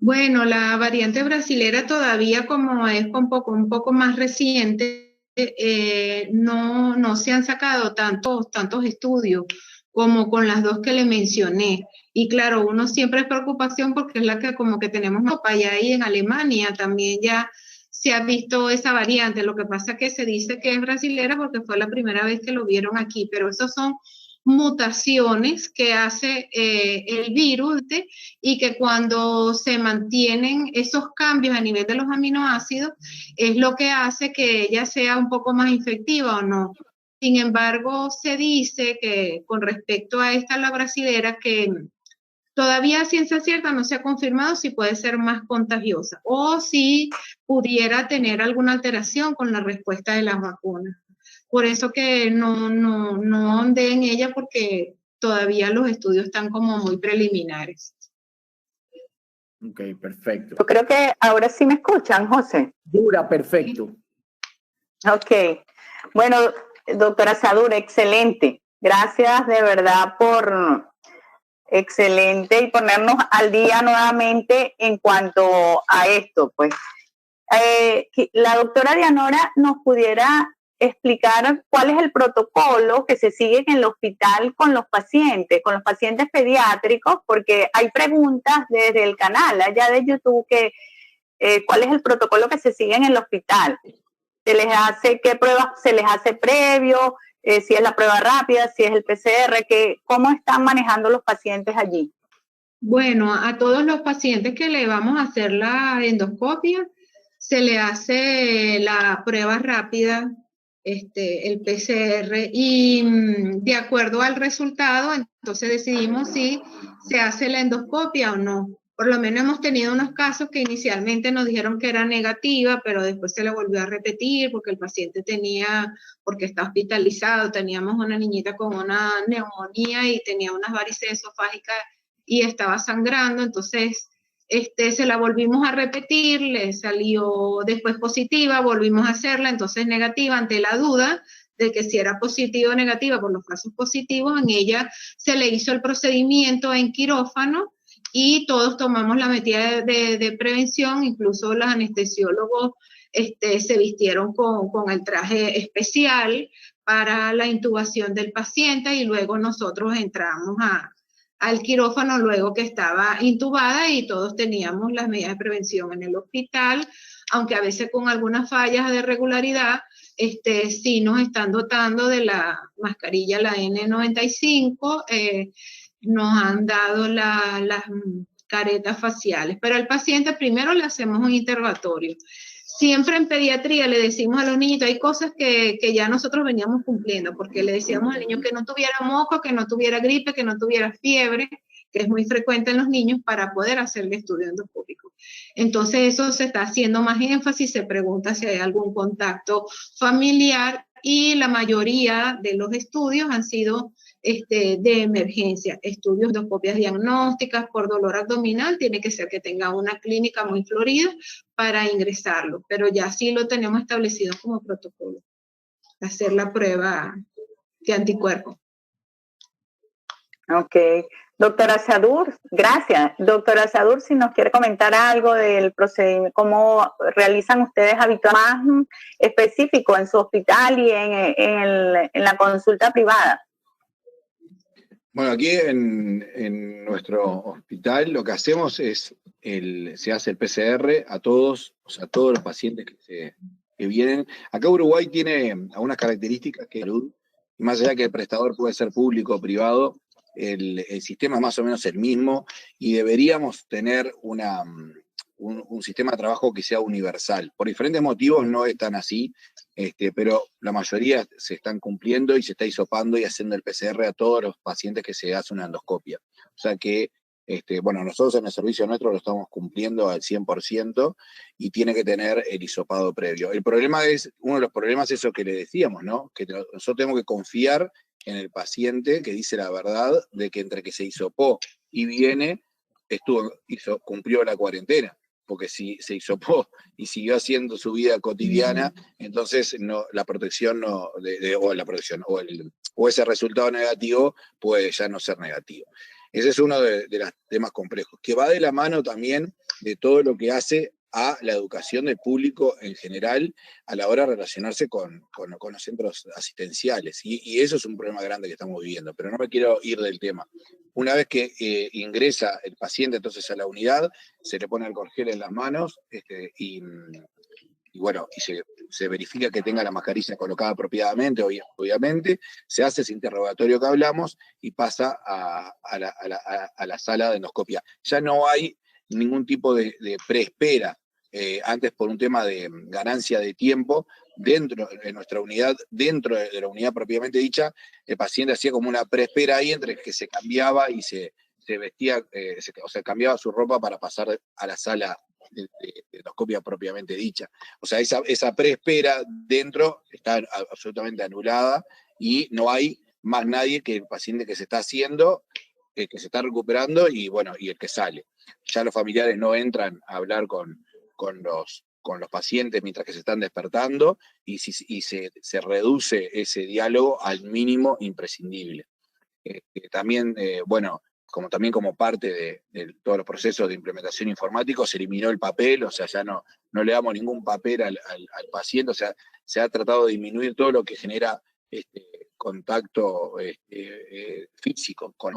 Bueno, la variante brasilera todavía, como es un poco más reciente, no se han sacado tantos estudios como con las dos que le mencioné. Y claro, uno siempre es preocupación porque es la que como que tenemos en Europa y ahí en Alemania también ya se ha visto esa variante. Lo que pasa es que se dice que es brasilera porque fue la primera vez que lo vieron aquí, pero esos son mutaciones que hace el virus y que cuando se mantienen esos cambios a nivel de los aminoácidos es lo que hace que ella sea un poco más infectiva o no. Sin embargo, se dice que con respecto a la brasilera, que todavía a ciencia cierta no se ha confirmado si puede ser más contagiosa o si pudiera tener alguna alteración con la respuesta de las vacunas. Por eso que no ahondé en ella porque todavía los estudios están como muy preliminares. Ok, perfecto. Yo creo que ahora sí me escuchan, José. Dura, perfecto. Ok. Bueno, doctora Sadura, excelente. Gracias de verdad por excelente y ponernos al día nuevamente en cuanto a esto. Pues la doctora Dianora nos pudiera explicar cuál es el protocolo que se sigue en el hospital con los pacientes pediátricos, porque hay preguntas desde el canal allá de YouTube que cuál es el protocolo que se sigue en el hospital. ¿Qué pruebas se les hace previo? Si es la prueba rápida, si es el PCR, ¿cómo están manejando los pacientes allí? Bueno, a todos los pacientes que le vamos a hacer la endoscopia, se le hace la prueba rápida, el PCR, y de acuerdo al resultado, entonces decidimos si se hace la endoscopia o no. Por lo menos hemos tenido unos casos que inicialmente nos dijeron que era negativa, pero después se le volvió a repetir porque el paciente porque está hospitalizado, teníamos una niñita con una neumonía y tenía unas varices esofágicas y estaba sangrando, entonces se la volvimos a repetir, le salió después positiva, volvimos a hacerla, entonces negativa, ante la duda de que si era positiva o negativa por los casos positivos, en ella se le hizo el procedimiento en quirófano y todos tomamos la medida de prevención, incluso los anestesiólogos se vistieron con el traje especial para la intubación del paciente y luego nosotros entramos al quirófano luego que estaba intubada y todos teníamos las medidas de prevención en el hospital. aunque a veces con algunas fallas de regularidad, sí nos están dotando de la mascarilla, la N95, nos han dado las caretas faciales, pero al paciente primero le hacemos un interrogatorio. Siempre en pediatría le decimos a los niños, hay cosas que ya nosotros veníamos cumpliendo, porque le decíamos al niño que no tuviera moco, que no tuviera gripe, que no tuviera fiebre, que es muy frecuente en los niños, para poder hacer el estudio endoscópico. Entonces eso se está haciendo más énfasis, se pregunta si hay algún contacto familiar y la mayoría de los estudios han sido de emergencia, estudios de endoscopias diagnósticas por dolor abdominal, tiene que ser que tenga una clínica muy florida para ingresarlo, pero ya sí lo tenemos establecido como protocolo, hacer la prueba de anticuerpos. Ok. Doctora Sadur, gracias. Doctora Sadur, si nos quiere comentar algo del procedimiento, cómo realizan ustedes habitualmente más específico en su hospital y en la consulta privada. Bueno, aquí en nuestro hospital lo que hacemos es, se hace el PCR a todos, o sea, a todos los pacientes que vienen. Acá Uruguay tiene algunas características que salud, y más allá que el prestador puede ser público o privado, el sistema es más o menos el mismo y deberíamos tener un sistema de trabajo que sea universal. Por diferentes motivos no es tan así, pero la mayoría se están cumpliendo y se está hisopando y haciendo el PCR a todos los pacientes que se hace una endoscopia. O sea que, bueno, nosotros en el servicio nuestro lo estamos cumpliendo al 100% y tiene que tener el hisopado previo. El problema es, uno de los problemas es eso que le decíamos, ¿no? Que nosotros tenemos que confiar en el paciente que dice la verdad de que entre que se hisopó y viene, cumplió la cuarentena. Porque si se hisopó y siguió haciendo su vida cotidiana, entonces la protección o ese resultado negativo puede ya no ser negativo. Ese es uno de los temas complejos, que va de la mano también de todo lo que hace a la educación del público en general a la hora de relacionarse con los centros asistenciales. Y eso es un problema grande que estamos viviendo, pero no me quiero ir del tema. Una vez que ingresa el paciente entonces a la unidad, se le pone alcohol gel en las manos y bueno, y se verifica que tenga la mascarilla colocada apropiadamente, obviamente, se hace ese interrogatorio que hablamos y pasa a la sala de endoscopia. Ya no hay ningún tipo de preespera. Antes, por un tema de ganancia de tiempo, dentro de nuestra unidad, dentro de la unidad propiamente dicha, el paciente hacía como una preespera ahí entre que se cambiaba y se vestía, o sea, cambiaba su ropa para pasar a la sala de endoscopia propiamente dicha. O sea, esa preespera dentro está absolutamente anulada y no hay más nadie que el paciente que se está haciendo, que se está recuperando y bueno, y el que sale. Ya los familiares no entran a hablar con los pacientes mientras que se están despertando y se reduce ese diálogo al mínimo imprescindible. También, bueno, también como parte de todos los procesos de implementación informática, se eliminó el papel, o sea, ya no le damos ningún papel al paciente, o sea, se ha tratado de disminuir todo lo que genera contacto físico con.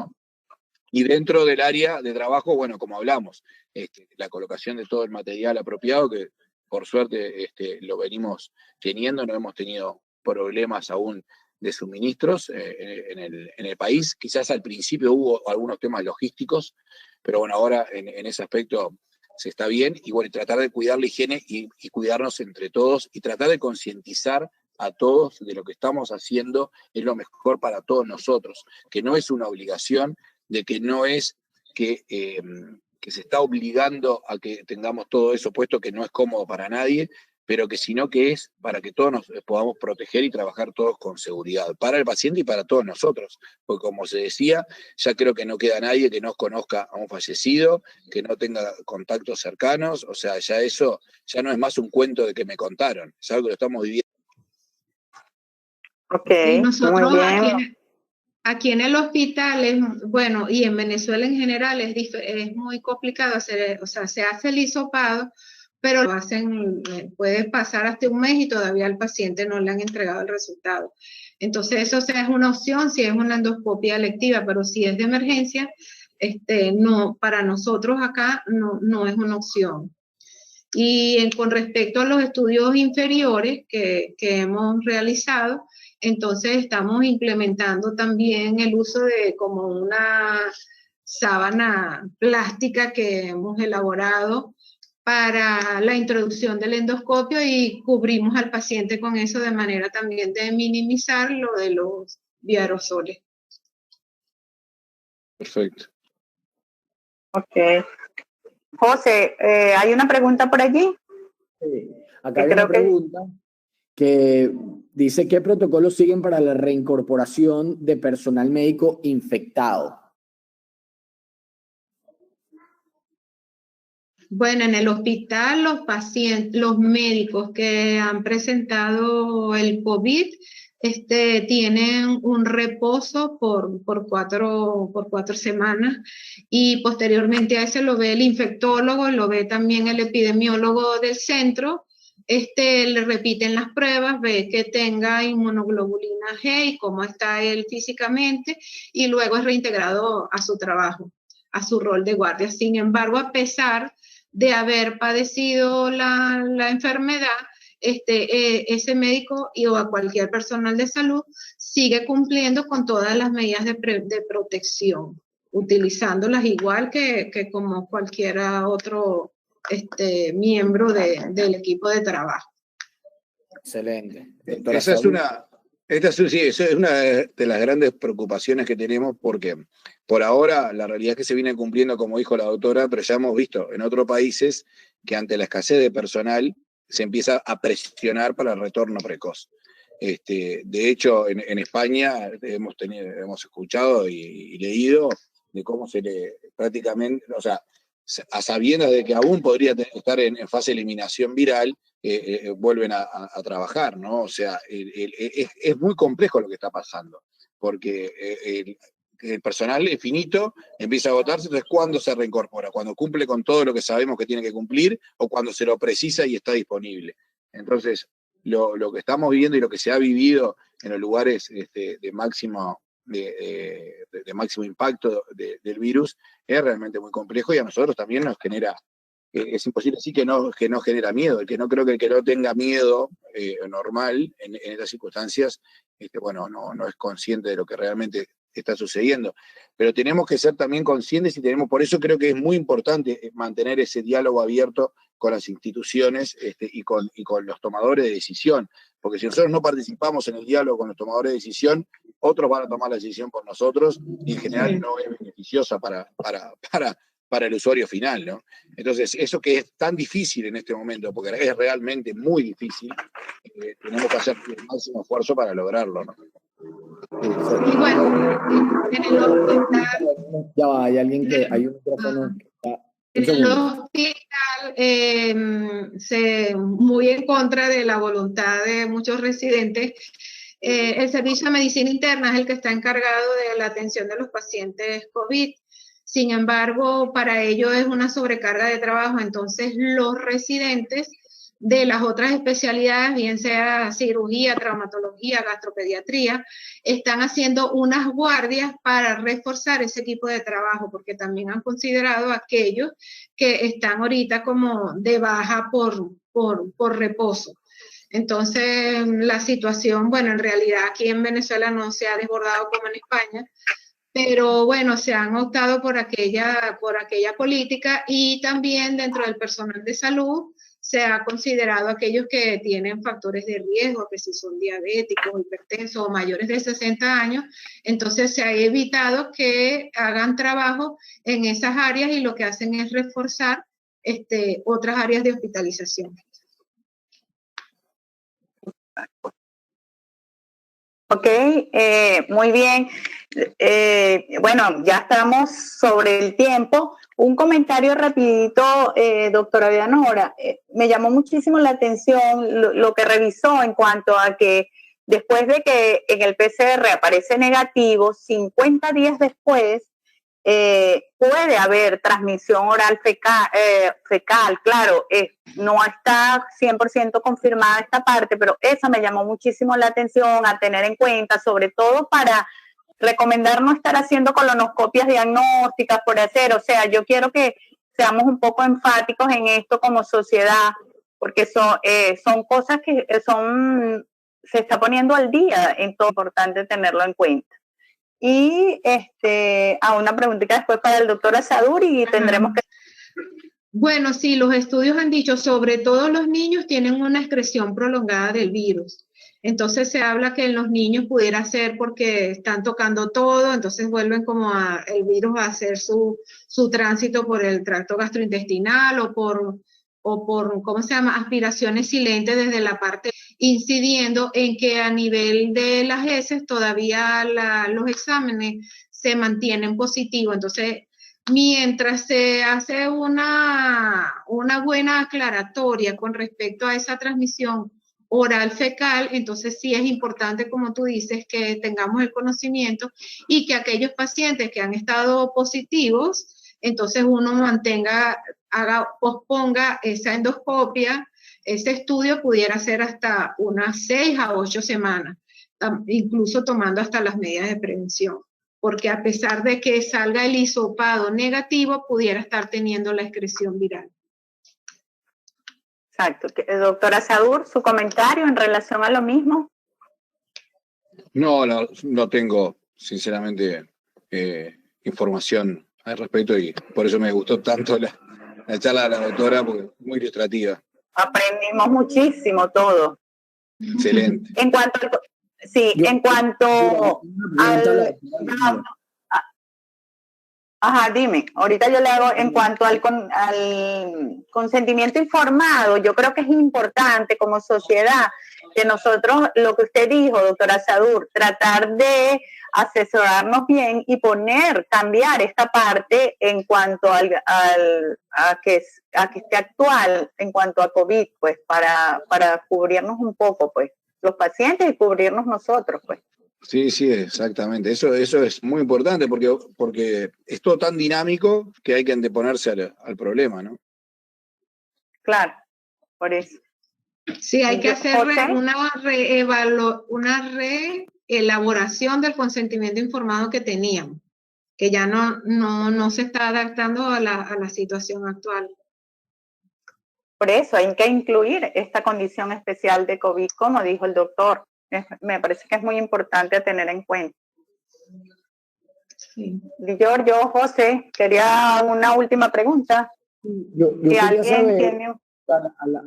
Y dentro del área de trabajo, bueno, como hablamos, la colocación de todo el material apropiado, que por suerte lo venimos teniendo, no hemos tenido problemas aún de suministros en el país. Quizás al principio hubo algunos temas logísticos, pero bueno, ahora en ese aspecto se está bien. Y bueno, tratar de cuidar la higiene y cuidarnos entre todos y tratar de concientizar a todos de lo que estamos haciendo es lo mejor para todos nosotros, que no es una obligación, de que no es que se está obligando a que tengamos todo eso puesto, que no es cómodo para nadie, pero que sino que es para que todos nos podamos proteger y trabajar todos con seguridad, para el paciente y para todos nosotros, porque como se decía, ya creo que no queda nadie que no conozca a un fallecido, que no tenga contactos cercanos, o sea, ya eso ya no es más un cuento de que me contaron, es algo que lo estamos viviendo. Ok, y nosotros muy bien. Aquí en el hospital, bueno, y en Venezuela en general es muy complicado hacer, o sea, se hace el hisopado, pero lo hacen, puede pasar hasta un mes y todavía al paciente no le han entregado el resultado. Entonces eso es una opción si es una endoscopia electiva, pero si es de emergencia, no, para nosotros acá no es una opción. Y con respecto a los estudios inferiores que hemos realizado, entonces estamos implementando también el uso de como una sábana plástica que hemos elaborado para la introducción del endoscopio y cubrimos al paciente con eso de manera también de minimizar lo de los aerosoles. Perfecto. Ok. José, ¿hay una pregunta por allí? Sí. Acá hay una pregunta que dice: ¿qué protocolos siguen para la reincorporación de personal médico infectado? Bueno, en el hospital los pacientes, los médicos que han presentado el COVID tienen un reposo por 4 semanas y posteriormente a ese lo ve el infectólogo, lo ve también el epidemiólogo del centro. Le repiten las pruebas, ve que tenga inmunoglobulina G y cómo está él físicamente, y luego es reintegrado a su trabajo, a su rol de guardia. Sin embargo, a pesar de haber padecido la enfermedad, ese médico o a cualquier personal de salud sigue cumpliendo con todas las medidas de protección, utilizándolas igual que como cualquier otro miembro del equipo de trabajo. Excelente. Esa es una de las grandes preocupaciones que tenemos, porque por ahora la realidad es que se viene cumpliendo, como dijo la doctora, pero ya hemos visto en otros países que ante la escasez de personal se empieza a presionar para el retorno precoz. De hecho, en España hemos escuchado y leído de cómo se le prácticamente, o sea, a sabiendas de que aún podría estar en fase de eliminación viral, vuelven a trabajar, ¿no? O sea, es muy complejo lo que está pasando, porque el personal es finito, empieza a agotarse. Entonces, ¿cuándo se reincorpora? Cuando cumple con todo lo que sabemos que tiene que cumplir, o cuando se lo precisa y está disponible. Entonces, lo que estamos viviendo y lo que se ha vivido en los lugares de máximo impacto del virus es realmente muy complejo, y a nosotros también nos genera, es imposible decir que no genera miedo. El que no tenga miedo normal en estas circunstancias, bueno, no es consciente de lo que realmente está sucediendo. Pero tenemos que ser también conscientes, por eso creo que es muy importante mantener ese diálogo abierto con las instituciones y con los tomadores de decisión, porque si nosotros no participamos en el diálogo con los tomadores de decisión, otros van a tomar la decisión por nosotros, y en general no es beneficiosa para el usuario final, ¿no? Entonces, eso que es tan difícil en este momento, porque es realmente muy difícil, tenemos que hacer el máximo esfuerzo para lograrlo, ¿no? Y bueno, en el hospital... Ya va, hay alguien que... Hay un micrófono que está... En el hospital, muy en contra de la voluntad de muchos residentes, el Servicio de Medicina Interna es el que está encargado de la atención de los pacientes COVID. Sin embargo, para ello es una sobrecarga de trabajo. Entonces, los residentes de las otras especialidades, bien sea cirugía, traumatología, gastropediatría, están haciendo unas guardias para reforzar ese equipo de trabajo, porque también han considerado a aquellos que están ahorita como de baja por reposo. Entonces, la situación, bueno, en realidad aquí en Venezuela no se ha desbordado como en España, pero bueno, se han optado por aquella política, y también dentro del personal de salud se ha considerado aquellos que tienen factores de riesgo, que si son diabéticos, hipertensos o mayores de 60 años, entonces se ha evitado que hagan trabajo en esas áreas, y lo que hacen es reforzar otras áreas de hospitalización. Ok, muy bien. Bueno, ya estamos sobre el tiempo. Un comentario rapidito, doctora Vianora. Me llamó muchísimo la atención lo que revisó en cuanto a que después de que en el PCR aparece negativo, 50 días después puede haber transmisión oral fecal. Claro, no está 100% confirmada esta parte, pero esa me llamó muchísimo la atención a tener en cuenta, sobre todo para recomendar no estar haciendo colonoscopias diagnósticas por hacer. O sea, yo quiero que seamos un poco enfáticos en esto como sociedad, porque son cosas que se está poniendo al día, entonces es importante tenerlo en cuenta. Y a una preguntita después para el doctor Asadur y tendremos que... Bueno, sí, los estudios han dicho, sobre todo los niños tienen una excreción prolongada del virus. Entonces se habla que en los niños pudiera ser porque están tocando todo, entonces vuelven como el virus a hacer su tránsito por el tracto gastrointestinal o por, ¿cómo se llama?, aspiraciones silentes desde la parte, incidiendo en que a nivel de las heces todavía los exámenes se mantienen positivos. Entonces, mientras se hace una buena aclaratoria con respecto a esa transmisión oral fecal, entonces sí es importante, como tú dices, que tengamos el conocimiento y que aquellos pacientes que han estado positivos, entonces uno posponga esa endoscopia. Ese estudio pudiera ser hasta unas 6 a 8 semanas, incluso tomando hasta las medidas de prevención, porque a pesar de que salga el hisopado negativo, pudiera estar teniendo la excreción viral. Exacto. Doctora Asadur, su comentario en relación a lo mismo. No tengo, sinceramente, información al respecto y por eso me gustó tanto la charla de la doctora, porque es muy ilustrativa. Aprendimos muchísimo todo. Excelente. En cuanto Ajá, dime. Ahorita yo le hago en cuanto al consentimiento informado. Yo creo que es importante como sociedad que nosotros, lo que usted dijo, doctora Asadur, tratar de asesorarnos bien y cambiar esta parte en cuanto a que esté actual en cuanto a COVID, pues, para cubrirnos un poco, pues, los pacientes y cubrirnos nosotros, pues. Sí, exactamente. Eso es muy importante porque es todo tan dinámico que hay que anteponerse al problema, ¿no? Claro, por eso. Sí, hay que hacer una reelaboración del consentimiento informado que teníamos, que ya no se está adaptando a la situación actual. Por eso hay que incluir esta condición especial de COVID, como dijo el doctor. Me parece que es muy importante tener en cuenta. Sí. Giorgio, José, quería una última pregunta. Yo quería saber,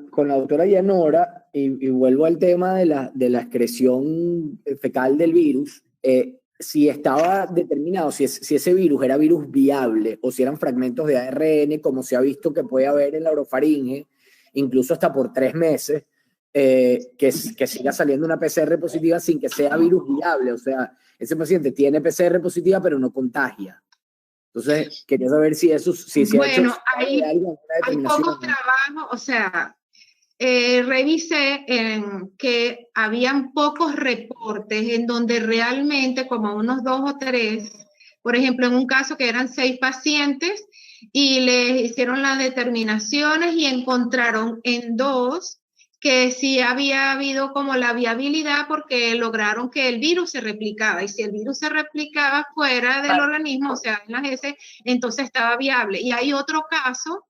con la doctora Yanora, y vuelvo al tema de la excreción fecal del virus, si estaba determinado, si ese virus era virus viable o si eran fragmentos de ARN, como se ha visto que puede haber en la orofaringe, incluso hasta por 3 meses, que siga saliendo una PCR positiva sin que sea virus viable. O sea, ese paciente tiene PCR positiva pero no contagia. Entonces, quería saber si eso, si bueno, ha hecho hay poco trabajo, o sea, revisé que habían pocos reportes en donde realmente, como unos 2 o 3, por ejemplo, en un caso que eran 6 pacientes y les hicieron las determinaciones y encontraron en 2 que sí había habido como la viabilidad porque lograron que el virus se replicaba, y si el virus se replicaba fuera del organismo, o sea, en las heces, entonces estaba viable. Y hay otro caso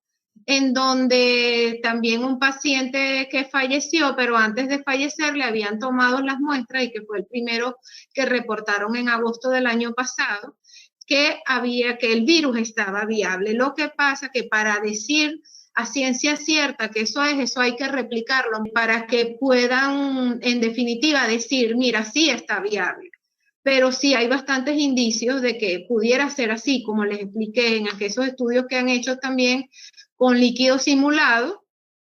en donde también un paciente que falleció, pero antes de fallecer le habían tomado las muestras, y que fue el primero que reportaron en agosto del año pasado, que el virus estaba viable. Lo que pasa que para decir a ciencia cierta que eso hay que replicarlo para que puedan, en definitiva, decir, mira, sí está viable. Pero sí hay bastantes indicios de que pudiera ser así, como les expliqué en aquellos estudios que han hecho también con líquido simulado,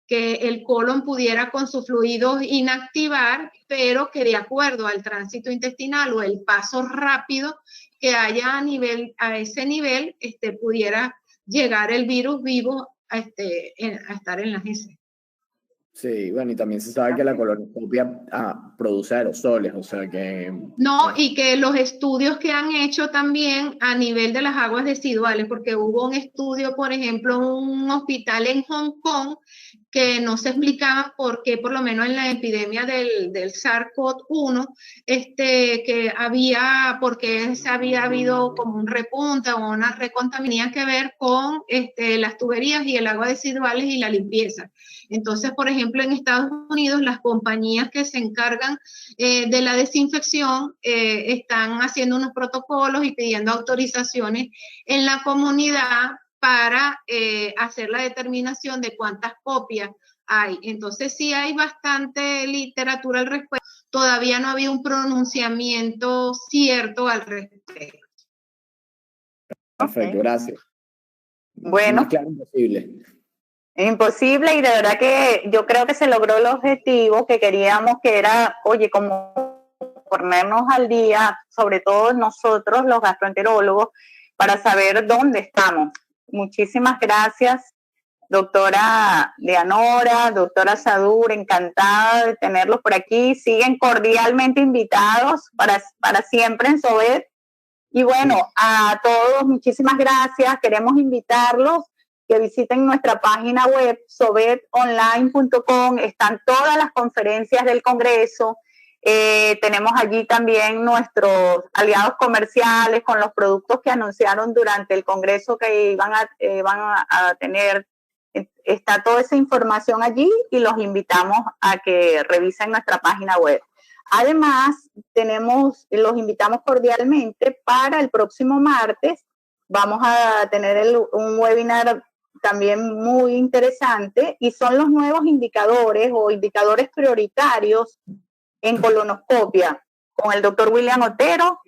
que el colon pudiera con sus fluidos inactivar, pero que de acuerdo al tránsito intestinal o el paso rápido que haya a ese nivel, pudiera llegar el virus vivo a estar en las heces. Sí, bueno, y también se sabe que la colonoscopia produce aerosoles, o sea que... No, y que los estudios que han hecho también a nivel de las aguas residuales, porque hubo un estudio, por ejemplo, en un hospital en Hong Kong, que no se explicaban por qué, por lo menos en la epidemia del SARS-CoV-1, que había, porque se había habido como un repunte o una recontaminación que ver con las tuberías y el agua residuales y la limpieza. Entonces, por ejemplo, en Estados Unidos, las compañías que se encargan de la desinfección están haciendo unos protocolos y pidiendo autorizaciones en la comunidad para hacer la determinación de cuántas copias hay. Entonces, sí hay bastante literatura al respecto. Todavía no había un pronunciamiento cierto al respecto. Perfecto, gracias. Bueno. Más claro imposible. Imposible, y de verdad que yo creo que se logró el objetivo que queríamos, que era, oye, como ponernos al día, sobre todo nosotros los gastroenterólogos, para saber dónde estamos. Muchísimas gracias, doctora Leonora, doctora Sadur, encantada de tenerlos por aquí. Siguen cordialmente invitados para siempre en Sovet. Y bueno, a todos, muchísimas gracias. Queremos invitarlos que visiten nuestra página web, sovetonline.com. Están todas las conferencias del Congreso. Tenemos allí también nuestros aliados comerciales con los productos que anunciaron durante el Congreso que van a tener. Está toda esa información allí y los invitamos a que revisen nuestra página web. Además, los invitamos cordialmente para el próximo martes. Vamos a tener un webinar también muy interesante, y son los nuevos indicadores o indicadores prioritarios en colonoscopia con el doctor William Otero.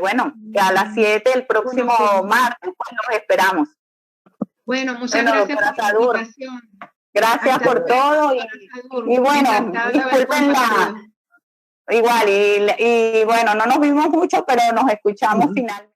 Bueno, que a las 7 el próximo martes, pues los esperamos. Bueno, muchas gracias por la invitación. Gracias por todo y bueno, disculpen igual y bueno, no nos vimos mucho, pero nos escuchamos finalmente.